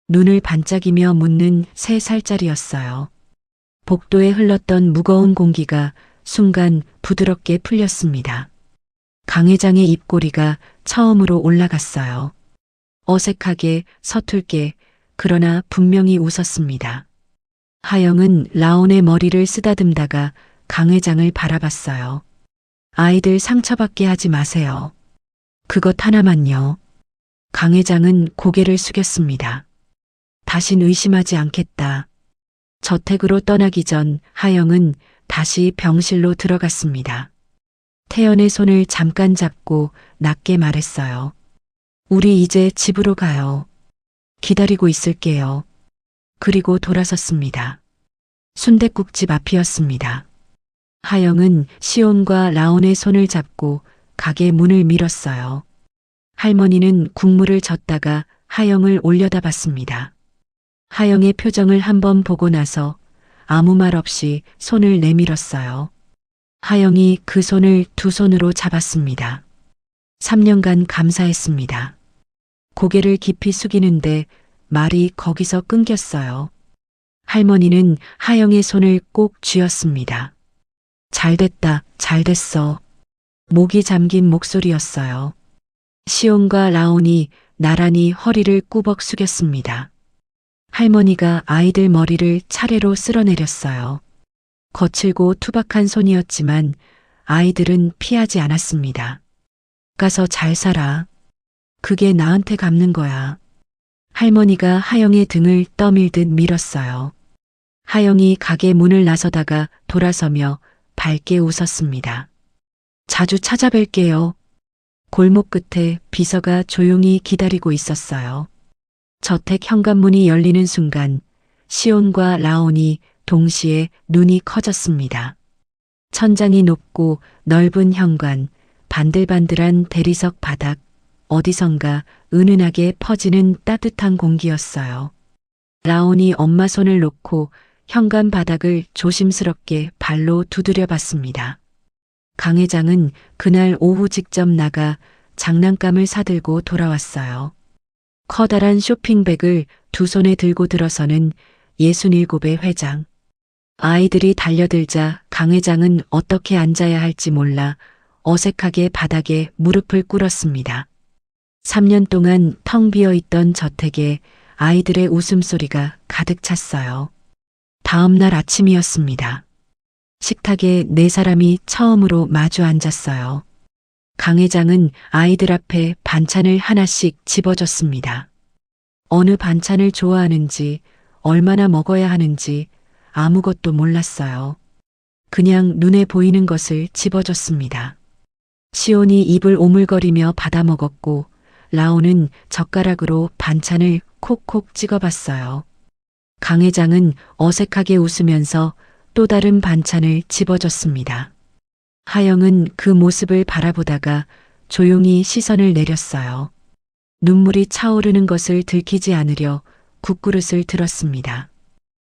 눈을 반짝이며 묻는 3살짜리였어요. 복도에 흘렀던 무거운 공기가 순간 부드럽게 풀렸습니다. 강 회장의 입꼬리가 처음으로 올라갔어요. 어색하게, 서툴게, 그러나 분명히 웃었습니다. 하영은 라온의 머리를 쓰다듬다가 강 회장을 바라봤어요. 아이들 상처받게 하지 마세요. 그것 하나만요. 강 회장은 고개를 숙였습니다. 다신 의심하지 않겠다. 저택으로 떠나기 전 하영은 다시 병실로 들어갔습니다. 태연의 손을 잠깐 잡고 낮게 말했어요. 우리 이제 집으로 가요. 기다리고 있을게요. 그리고 돌아섰습니다. 순댓국집 앞이었습니다. 하영은 시온과 라온의 손을 잡고 가게 문을 밀었어요. 할머니는 국물을 젓다가 하영을 올려다봤습니다. 하영의 표정을 한번 보고 나서 아무 말 없이 손을 내밀었어요. 하영이 그 손을 두 손으로 잡았습니다. 3년간 감사했습니다. 고개를 깊이 숙이는데 말이 거기서 끊겼어요. 할머니는 하영의 손을 꼭 쥐었습니다. 잘됐다, 잘됐어. 목이 잠긴 목소리였어요. 시온과 라온이 나란히 허리를 꾸벅 숙였습니다. 할머니가 아이들 머리를 차례로 쓸어내렸어요. 거칠고 투박한 손이었지만 아이들은 피하지 않았습니다. 가서 잘 살아. 그게 나한테 갚는 거야. 할머니가 하영의 등을 떠밀듯 밀었어요. 하영이 가게 문을 나서다가 돌아서며 밝게 웃었습니다. 자주 찾아뵐게요. 골목 끝에 비서가 조용히 기다리고 있었어요. 저택 현관문이 열리는 순간 시온과 라온이 동시에 눈이 커졌습니다. 천장이 높고 넓은 현관, 반들반들한 대리석 바닥, 어디선가 은은하게 퍼지는 따뜻한 공기였어요. 라온이 엄마 손을 놓고 현관 바닥을 조심스럽게 발로 두드려 봤습니다. 강 회장은 그날 오후 직접 나가 장난감을 사들고 돌아왔어요. 커다란 쇼핑백을 두 손에 들고 들어서는 67의 회장. 아이들이 달려들자 강 회장은 어떻게 앉아야 할지 몰라 어색하게 바닥에 무릎을 꿇었습니다. 3년 동안 텅 비어 있던 저택에 아이들의 웃음소리가 가득 찼어요. 다음 날 아침이었습니다. 식탁에 네 사람이 처음으로 마주 앉았어요. 강 회장은 아이들 앞에 반찬을 하나씩 집어줬습니다. 어느 반찬을 좋아하는지, 얼마나 먹어야 하는지 아무것도 몰랐어요. 그냥 눈에 보이는 것을 집어줬습니다. 시온이 입을 오물거리며 받아 먹었고 라온은 젓가락으로 반찬을 콕콕 찍어봤어요. 강 회장은 어색하게 웃으면서 또 다른 반찬을 집어줬습니다. 하영은 그 모습을 바라보다가 조용히 시선을 내렸어요. 눈물이 차오르는 것을 들키지 않으려 국그릇을 들었습니다.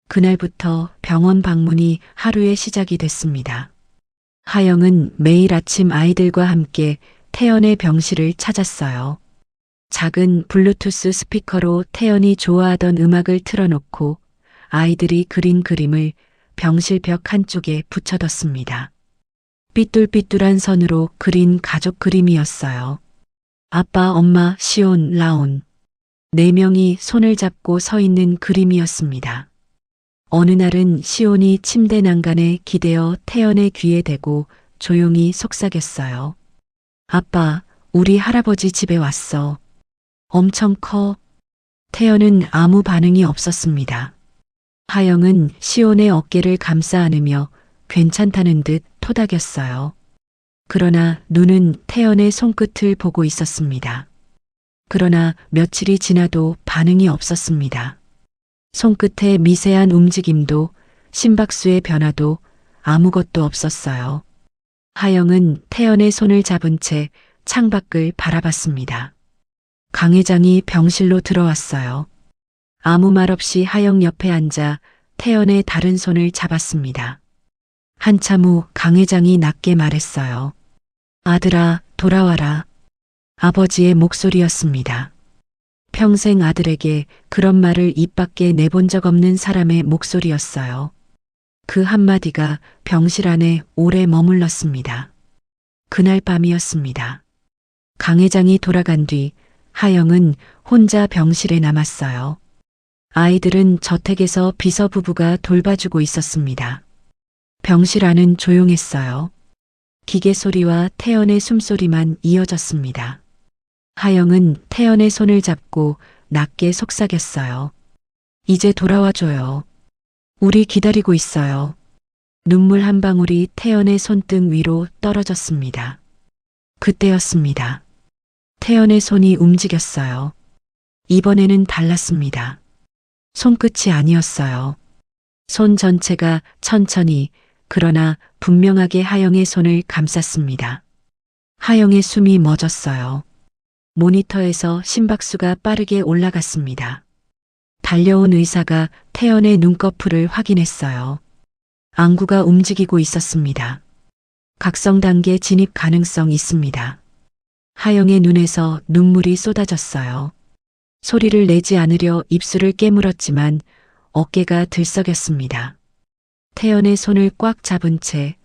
그날부터 병원 방문이 하루의 시작이 됐습니다. 하영은 매일 아침 아이들과 함께 태연의 병실을 찾았어요. 작은 블루투스 스피커로 태연이 좋아하던 음악을 틀어놓고 아이들이 그린 그림을 병실 벽 한쪽에 붙여뒀습니다. 삐뚤삐뚤한 선으로 그린 가족 그림이었어요. 아빠, 엄마, 시온, 라온. 네 명이 손을 잡고 서 있는 그림이었습니다. 어느 날은 시온이 침대 난간에 기대어 태연의 귀에 대고 조용히 속삭였어요. 아빠, 우리 할아버지 집에 왔어. 엄청 커. 태연은 아무 반응이 없었습니다. 하영은 시온의 어깨를 감싸 안으며 괜찮다는 듯 토닥였어요. 그러나 눈은 태연의 손끝을 보고 있었습니다. 그러나 며칠이 지나도 반응이 없었습니다. 손끝의 미세한 움직임도 심박수의 변화도 아무것도 없었어요. 하영은 태연의 손을 잡은 채 창밖을 바라봤습니다. 강 회장이 병실로 들어왔어요. 아무 말 없이 하영 옆에 앉아 태연의 다른 손을 잡았습니다. 한참 후 강 회장이 낮게 말했어요. 아들아, 돌아와라. 아버지의 목소리였습니다. 평생 아들에게 그런 말을 입 밖에 내본 적 없는 사람의 목소리였어요. 그 한마디가 병실 안에 오래 머물렀습니다. 그날 밤이었습니다. 강 회장이 돌아간 뒤 하영은 혼자 병실에 남았어요. 아이들은 저택에서 비서 부부가 돌봐주고 있었습니다. 병실 안은 조용했어요. 기계 소리와 태연의 숨소리만 이어졌습니다. 하영은 태연의 손을 잡고 낮게 속삭였어요. 이제 돌아와줘요. 우리 기다리고 있어요. 눈물 한 방울이 태연의 손등 위로 떨어졌습니다. 그때였습니다. 태연의 손이 움직였어요. 이번에는 달랐습니다. 손끝이 아니었어요. 손 전체가 천천히 그러나 분명하게 하영의 손을 감쌌습니다. 하영의 숨이 멎었어요. 모니터에서 심박수가 빠르게 올라갔습니다. 달려온 의사가 태연의 눈꺼풀을 확인했어요. 안구가 움직이고 있었습니다. 각성 단계 진입 가능성 있습니다. 하영의 눈에서 눈물이 쏟아졌어요. 소리를 내지 않으려 입술을 깨물었지만 어깨가 들썩였습니다. 태연의 손을 꽉 잡은 채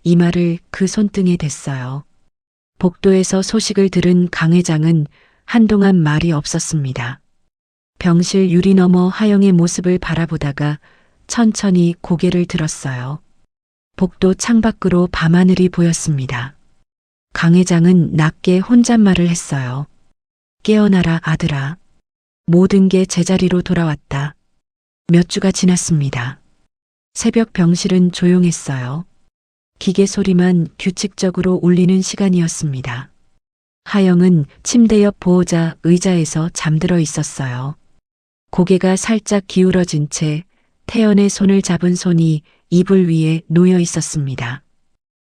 이마를 그 손등에 댔어요. 복도에서 소식을 들은 강 회장은 한동안 말이 없었습니다. 병실 유리 너머 하영의 모습을 바라보다가 천천히 고개를 들었어요. 복도 창밖으로 밤하늘이 보였습니다. 강 회장은 낮게 혼잣말을 했어요. 깨어나라 아들아. 모든 게 제자리로 돌아왔다. 몇 주가 지났습니다. 새벽 병실은 조용했어요. 기계 소리만 규칙적으로 울리는 시간이었습니다. 하영은 침대 옆 보호자 의자에서 잠들어 있었어요. 고개가 살짝 기울어진 채 태연의 손을 잡은 손이 이불 위에 놓여 있었습니다.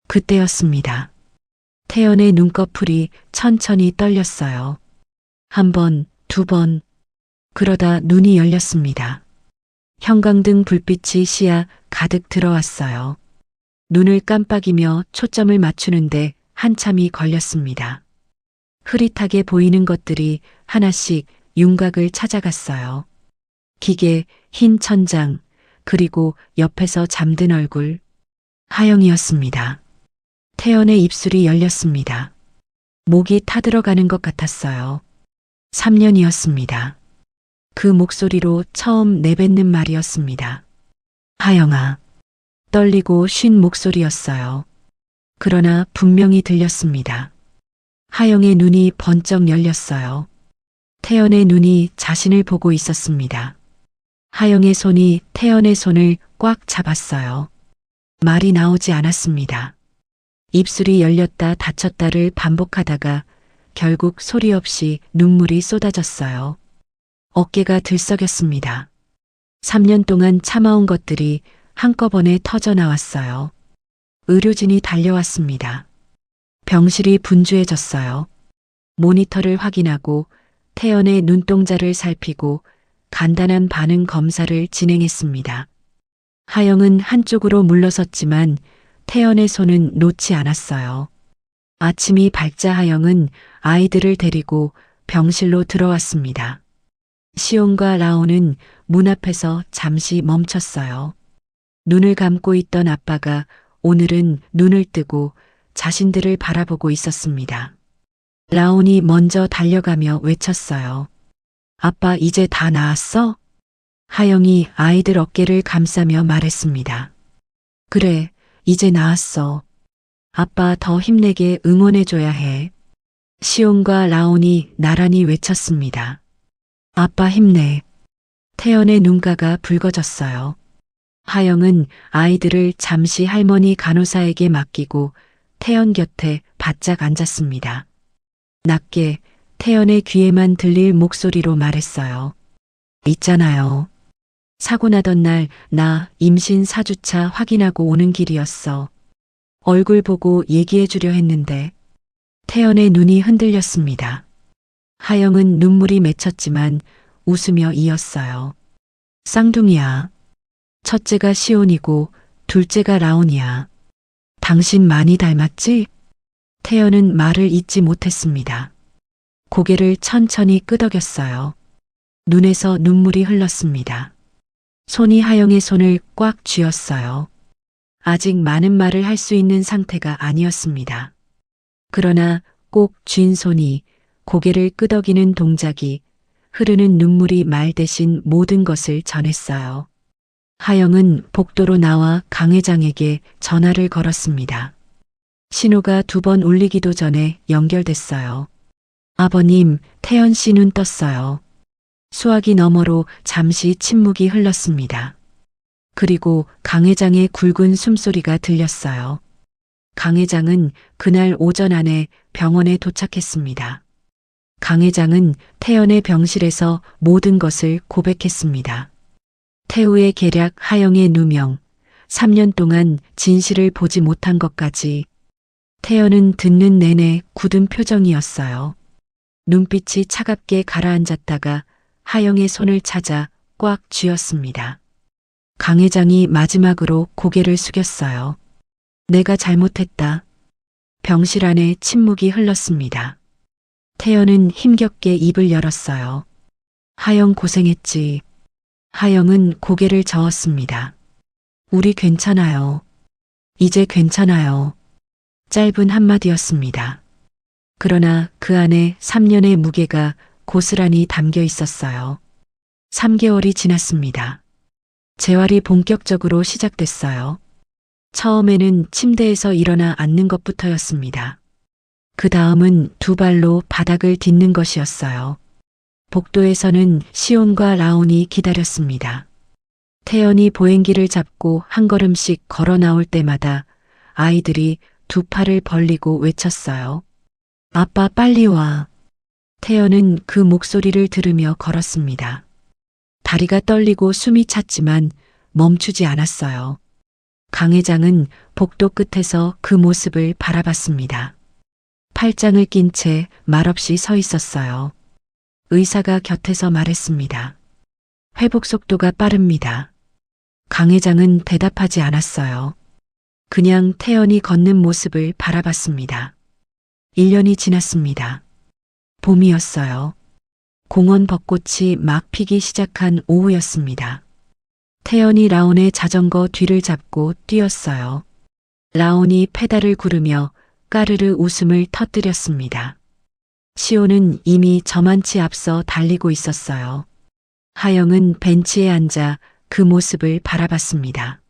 그때였습니다. 태연의 눈꺼풀이 천천히 떨렸어요. 한 번, 두 번, 그러다 눈이 열렸습니다. 형광등 불빛이 시야 가득 들어왔어요. 눈을 깜빡이며 초점을 맞추는데 한참이 걸렸습니다. 흐릿하게 보이는 것들이 하나씩 윤곽을 찾아갔어요. 기계, 흰 천장, 그리고 옆에서 잠든 얼굴. 하영이었습니다. 태연의 입술이 열렸습니다. 목이 타들어가는 것 같았어요. 3년이었습니다. 그 목소리로 처음 내뱉는 말이었습니다. 하영아. 떨리고 쉰 목소리였어요. 그러나 분명히 들렸습니다. 하영의 눈이 번쩍 열렸어요. 태연의 눈이 자신을 보고 있었습니다. 하영의 손이 태연의 손을 꽉 잡았어요. 말이 나오지 않았습니다. 입술이 열렸다 닫혔다를 반복하다가 결국 소리 없이 눈물이 쏟아졌어요. 어깨가 들썩였습니다. 3년 동안 참아온 것들이 한꺼번에 터져 나왔어요. 의료진이 달려왔습니다. 병실이 분주해졌어요. 모니터를 확인하고 태연의 눈동자를 살피고 간단한 반응 검사를 진행했습니다. 하영은 한쪽으로 물러섰지만 태연의 손은 놓지 않았어요. 아침이 밝자 하영은 아이들을 데리고 병실로 들어왔습니다. 시온과 라온은 문 앞에서 잠시 멈췄어요. 눈을 감고 있던 아빠가 오늘은 눈을 뜨고 자신들을 바라보고 있었습니다. 라온이 먼저 달려가며 외쳤어요. 아빠 이제 다 나았어? 하영이 아이들 어깨를 감싸며 말했습니다. 그래, 이제 나았어. 아빠 더 힘내게 응원해줘야 해. 시온과 라온이 나란히 외쳤습니다. 아빠 힘내. 태연의 눈가가 붉어졌어요. 하영은 아이들을 잠시 할머니 간호사에게 맡기고 태연 곁에 바짝 앉았습니다. 낮게 태연의 귀에만 들릴 목소리로 말했어요. 있잖아요. 사고 나던 날 나 임신 4주차 확인하고 오는 길이었어. 얼굴 보고 얘기해 주려 했는데. 태연의 눈이 흔들렸습니다. 하영은 눈물이 맺혔지만 웃으며 이었어요. 쌍둥이야. 첫째가 시온이고 둘째가 라온이야. 당신 많이 닮았지? 태연은 말을 잇지 못했습니다. 고개를 천천히 끄덕였어요. 눈에서 눈물이 흘렀습니다. 손이 하영의 손을 꽉 쥐었어요. 아직 많은 말을 할 수 있는 상태가 아니었습니다. 그러나 꼭 쥔 손이 고개를 끄덕이는 동작이 흐르는 눈물이 말 대신 모든 것을 전했어요. 하영은 복도로 나와 강 회장에게 전화를 걸었습니다. 신호가 2번 울리기도 전에 연결됐어요. 아버님, 태연 씨 눈 떴어요. 수화기 너머로 잠시 침묵이 흘렀습니다. 그리고 강 회장의 굵은 숨소리가 들렸어요. 강 회장은 그날 오전 안에 병원에 도착했습니다. 강 회장은 태연의 병실에서 모든 것을 고백했습니다. 태우의 계략, 하영의 누명, 3년 동안 진실을 보지 못한 것까지. 태연은 듣는 내내 굳은 표정이었어요. 눈빛이 차갑게 가라앉았다가 하영의 손을 찾아 꽉 쥐었습니다. 강 회장이 마지막으로 고개를 숙였어요. 내가 잘못했다. 병실 안에 침묵이 흘렀습니다. 태연은 힘겹게 입을 열었어요. 하영 고생했지. 하영은 고개를 저었습니다. 우리 괜찮아요. 이제 괜찮아요. 짧은 한마디였습니다. 그러나 그 안에 3년의 무게가 고스란히 담겨 있었어요. 3개월이 지났습니다. 재활이 본격적으로 시작됐어요. 처음에는 침대에서 일어나 앉는 것부터였습니다. 그 다음은 두 발로 바닥을 딛는 것이었어요. 복도에서는 시온과 라온이 기다렸습니다. 태연이 보행기를 잡고 한 걸음씩 걸어 나올 때마다 아이들이 두 팔을 벌리고 외쳤어요. 아빠 빨리 와. 태연은 그 목소리를 들으며 걸었습니다. 다리가 떨리고 숨이 찼지만 멈추지 않았어요. 강 회장은 복도 끝에서 그 모습을 바라봤습니다. 팔짱을 낀 채 말없이 서 있었어요. 의사가 곁에서 말했습니다. 회복 속도가 빠릅니다. 강 회장은 대답하지 않았어요. 그냥 태연이 걷는 모습을 바라봤습니다. 1년이 지났습니다. 봄이었어요. 공원 벚꽃이 막 피기 시작한 오후였습니다. 태연이 라온의 자전거 뒤를 잡고 뛰었어요. 라온이 페달을 구르며 까르르 웃음을 터뜨렸습니다. 시온은 이미 저만치 앞서 달리고 있었어요. 하영은 벤치에 앉아 그 모습을 바라봤습니다.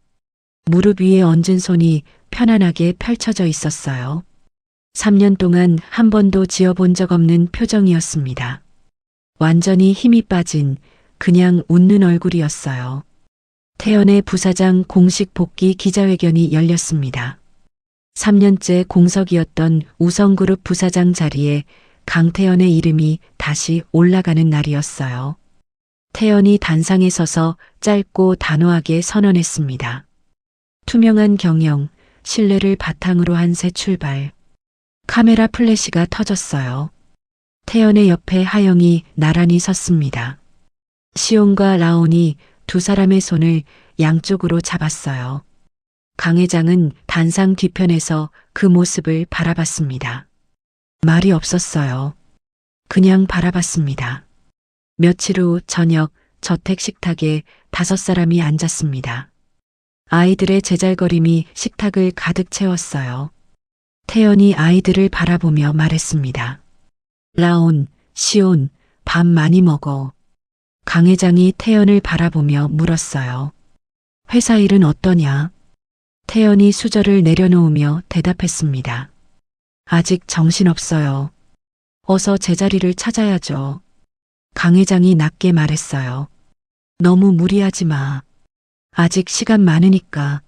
무릎 위에 얹은 손이 편안하게 펼쳐져 있었어요. 3년 동안 한 번도 지어본 적 없는 표정이었습니다. 완전히 힘이 빠진 그냥 웃는 얼굴이었어요. 태연의 부사장 공식 복귀 기자회견이 열렸습니다. 3년째 공석이었던 우성그룹 부사장 자리에 강태연의 이름이 다시 올라가는 날이었어요. 태연이 단상에 서서 짧고 단호하게 선언했습니다. 투명한 경영, 신뢰를 바탕으로 한 새 출발. 카메라 플래시가 터졌어요. 태연의 옆에 하영이 나란히 섰습니다. 시온과 라온이 두 사람의 손을 양쪽으로 잡았어요. 강 회장은 단상 뒤편에서 그 모습을 바라봤습니다. 말이 없었어요. 그냥 바라봤습니다. 며칠 후 저녁 저택 식탁에 5사람이 앉았습니다. 아이들의 제잘거림이 식탁을 가득 채웠어요. 태연이 아이들을 바라보며 말했습니다. 라온, 시온, 밥 많이 먹어. 강 회장이 태연을 바라보며 물었어요. 회사 일은 어떠냐? 태연이 수저를 내려놓으며 대답했습니다. 아직 정신없어요. 어서 제자리를 찾아야죠. 강 회장이 낮게 말했어요. 너무 무리하지 마. 아직 시간 많으니까.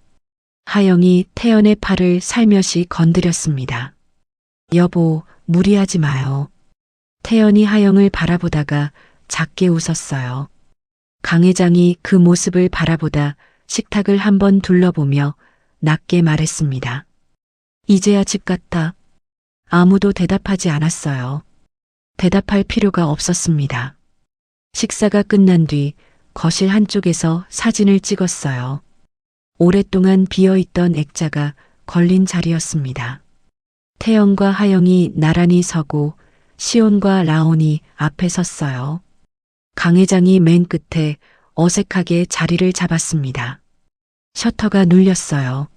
하영이 태연의 팔을 살며시 건드렸습니다. 여보, 무리하지 마요. 태연이 하영을 바라보다가 작게 웃었어요. 강 회장이 그 모습을 바라보다 식탁을 한번 둘러보며 낮게 말했습니다. 이제야 집 같아. 아무도 대답하지 않았어요. 대답할 필요가 없었습니다. 식사가 끝난 뒤 거실 한쪽에서 사진을 찍었어요. 오랫동안 비어있던 액자가 걸린 자리였습니다. 태연과 하영이 나란히 서고 시온과 라온이 앞에 섰어요. 강 회장이 맨 끝에 어색하게 자리를 잡았습니다. 셔터가 눌렸어요.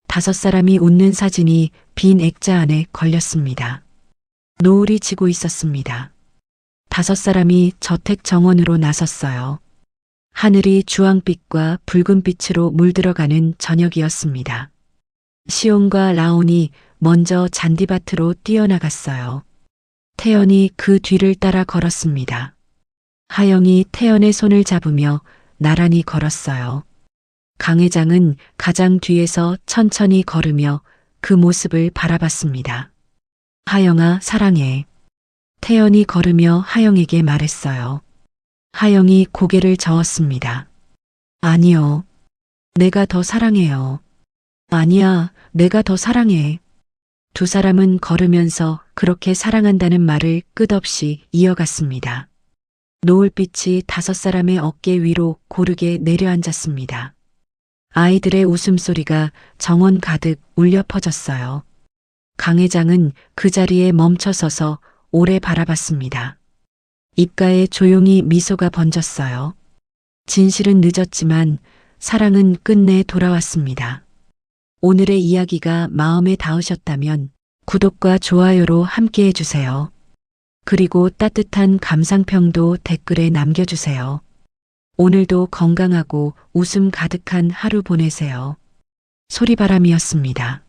5사람이 웃는 사진이 빈 액자 안에 걸렸습니다. 노을이 지고 있었습니다. 5사람이 저택 정원으로 나섰어요. 하늘이 주황빛과 붉은빛으로 물들어가는 저녁이었습니다. 시온과 라온이 먼저 잔디밭으로 뛰어나갔어요. 태연이 그 뒤를 따라 걸었습니다. 하영이 태연의 손을 잡으며 나란히 걸었어요. 강 회장은 가장 뒤에서 천천히 걸으며 그 모습을 바라봤습니다. 하영아, 사랑해. 태연이 걸으며 하영에게 말했어요. 하영이 고개를 저었습니다. 아니요. 내가 더 사랑해요. 아니야, 내가 더 사랑해. 두 사람은 걸으면서 그렇게 사랑한다는 말을 끝없이 이어갔습니다. 노을빛이 5사람의 어깨 위로 고르게 내려앉았습니다. 아이들의 웃음소리가 정원 가득 울려 퍼졌어요. 강 회장은 그 자리에 멈춰서서 오래 바라봤습니다. 입가에 조용히 미소가 번졌어요. 진실은 늦었지만 사랑은 끝내 돌아왔습니다. 오늘의 이야기가 마음에 닿으셨다면 구독과 좋아요로 함께 해주세요. 그리고 따뜻한 감상평도 댓글에 남겨주세요. 오늘도 건강하고 웃음 가득한 하루 보내세요. 소리바람이었습니다.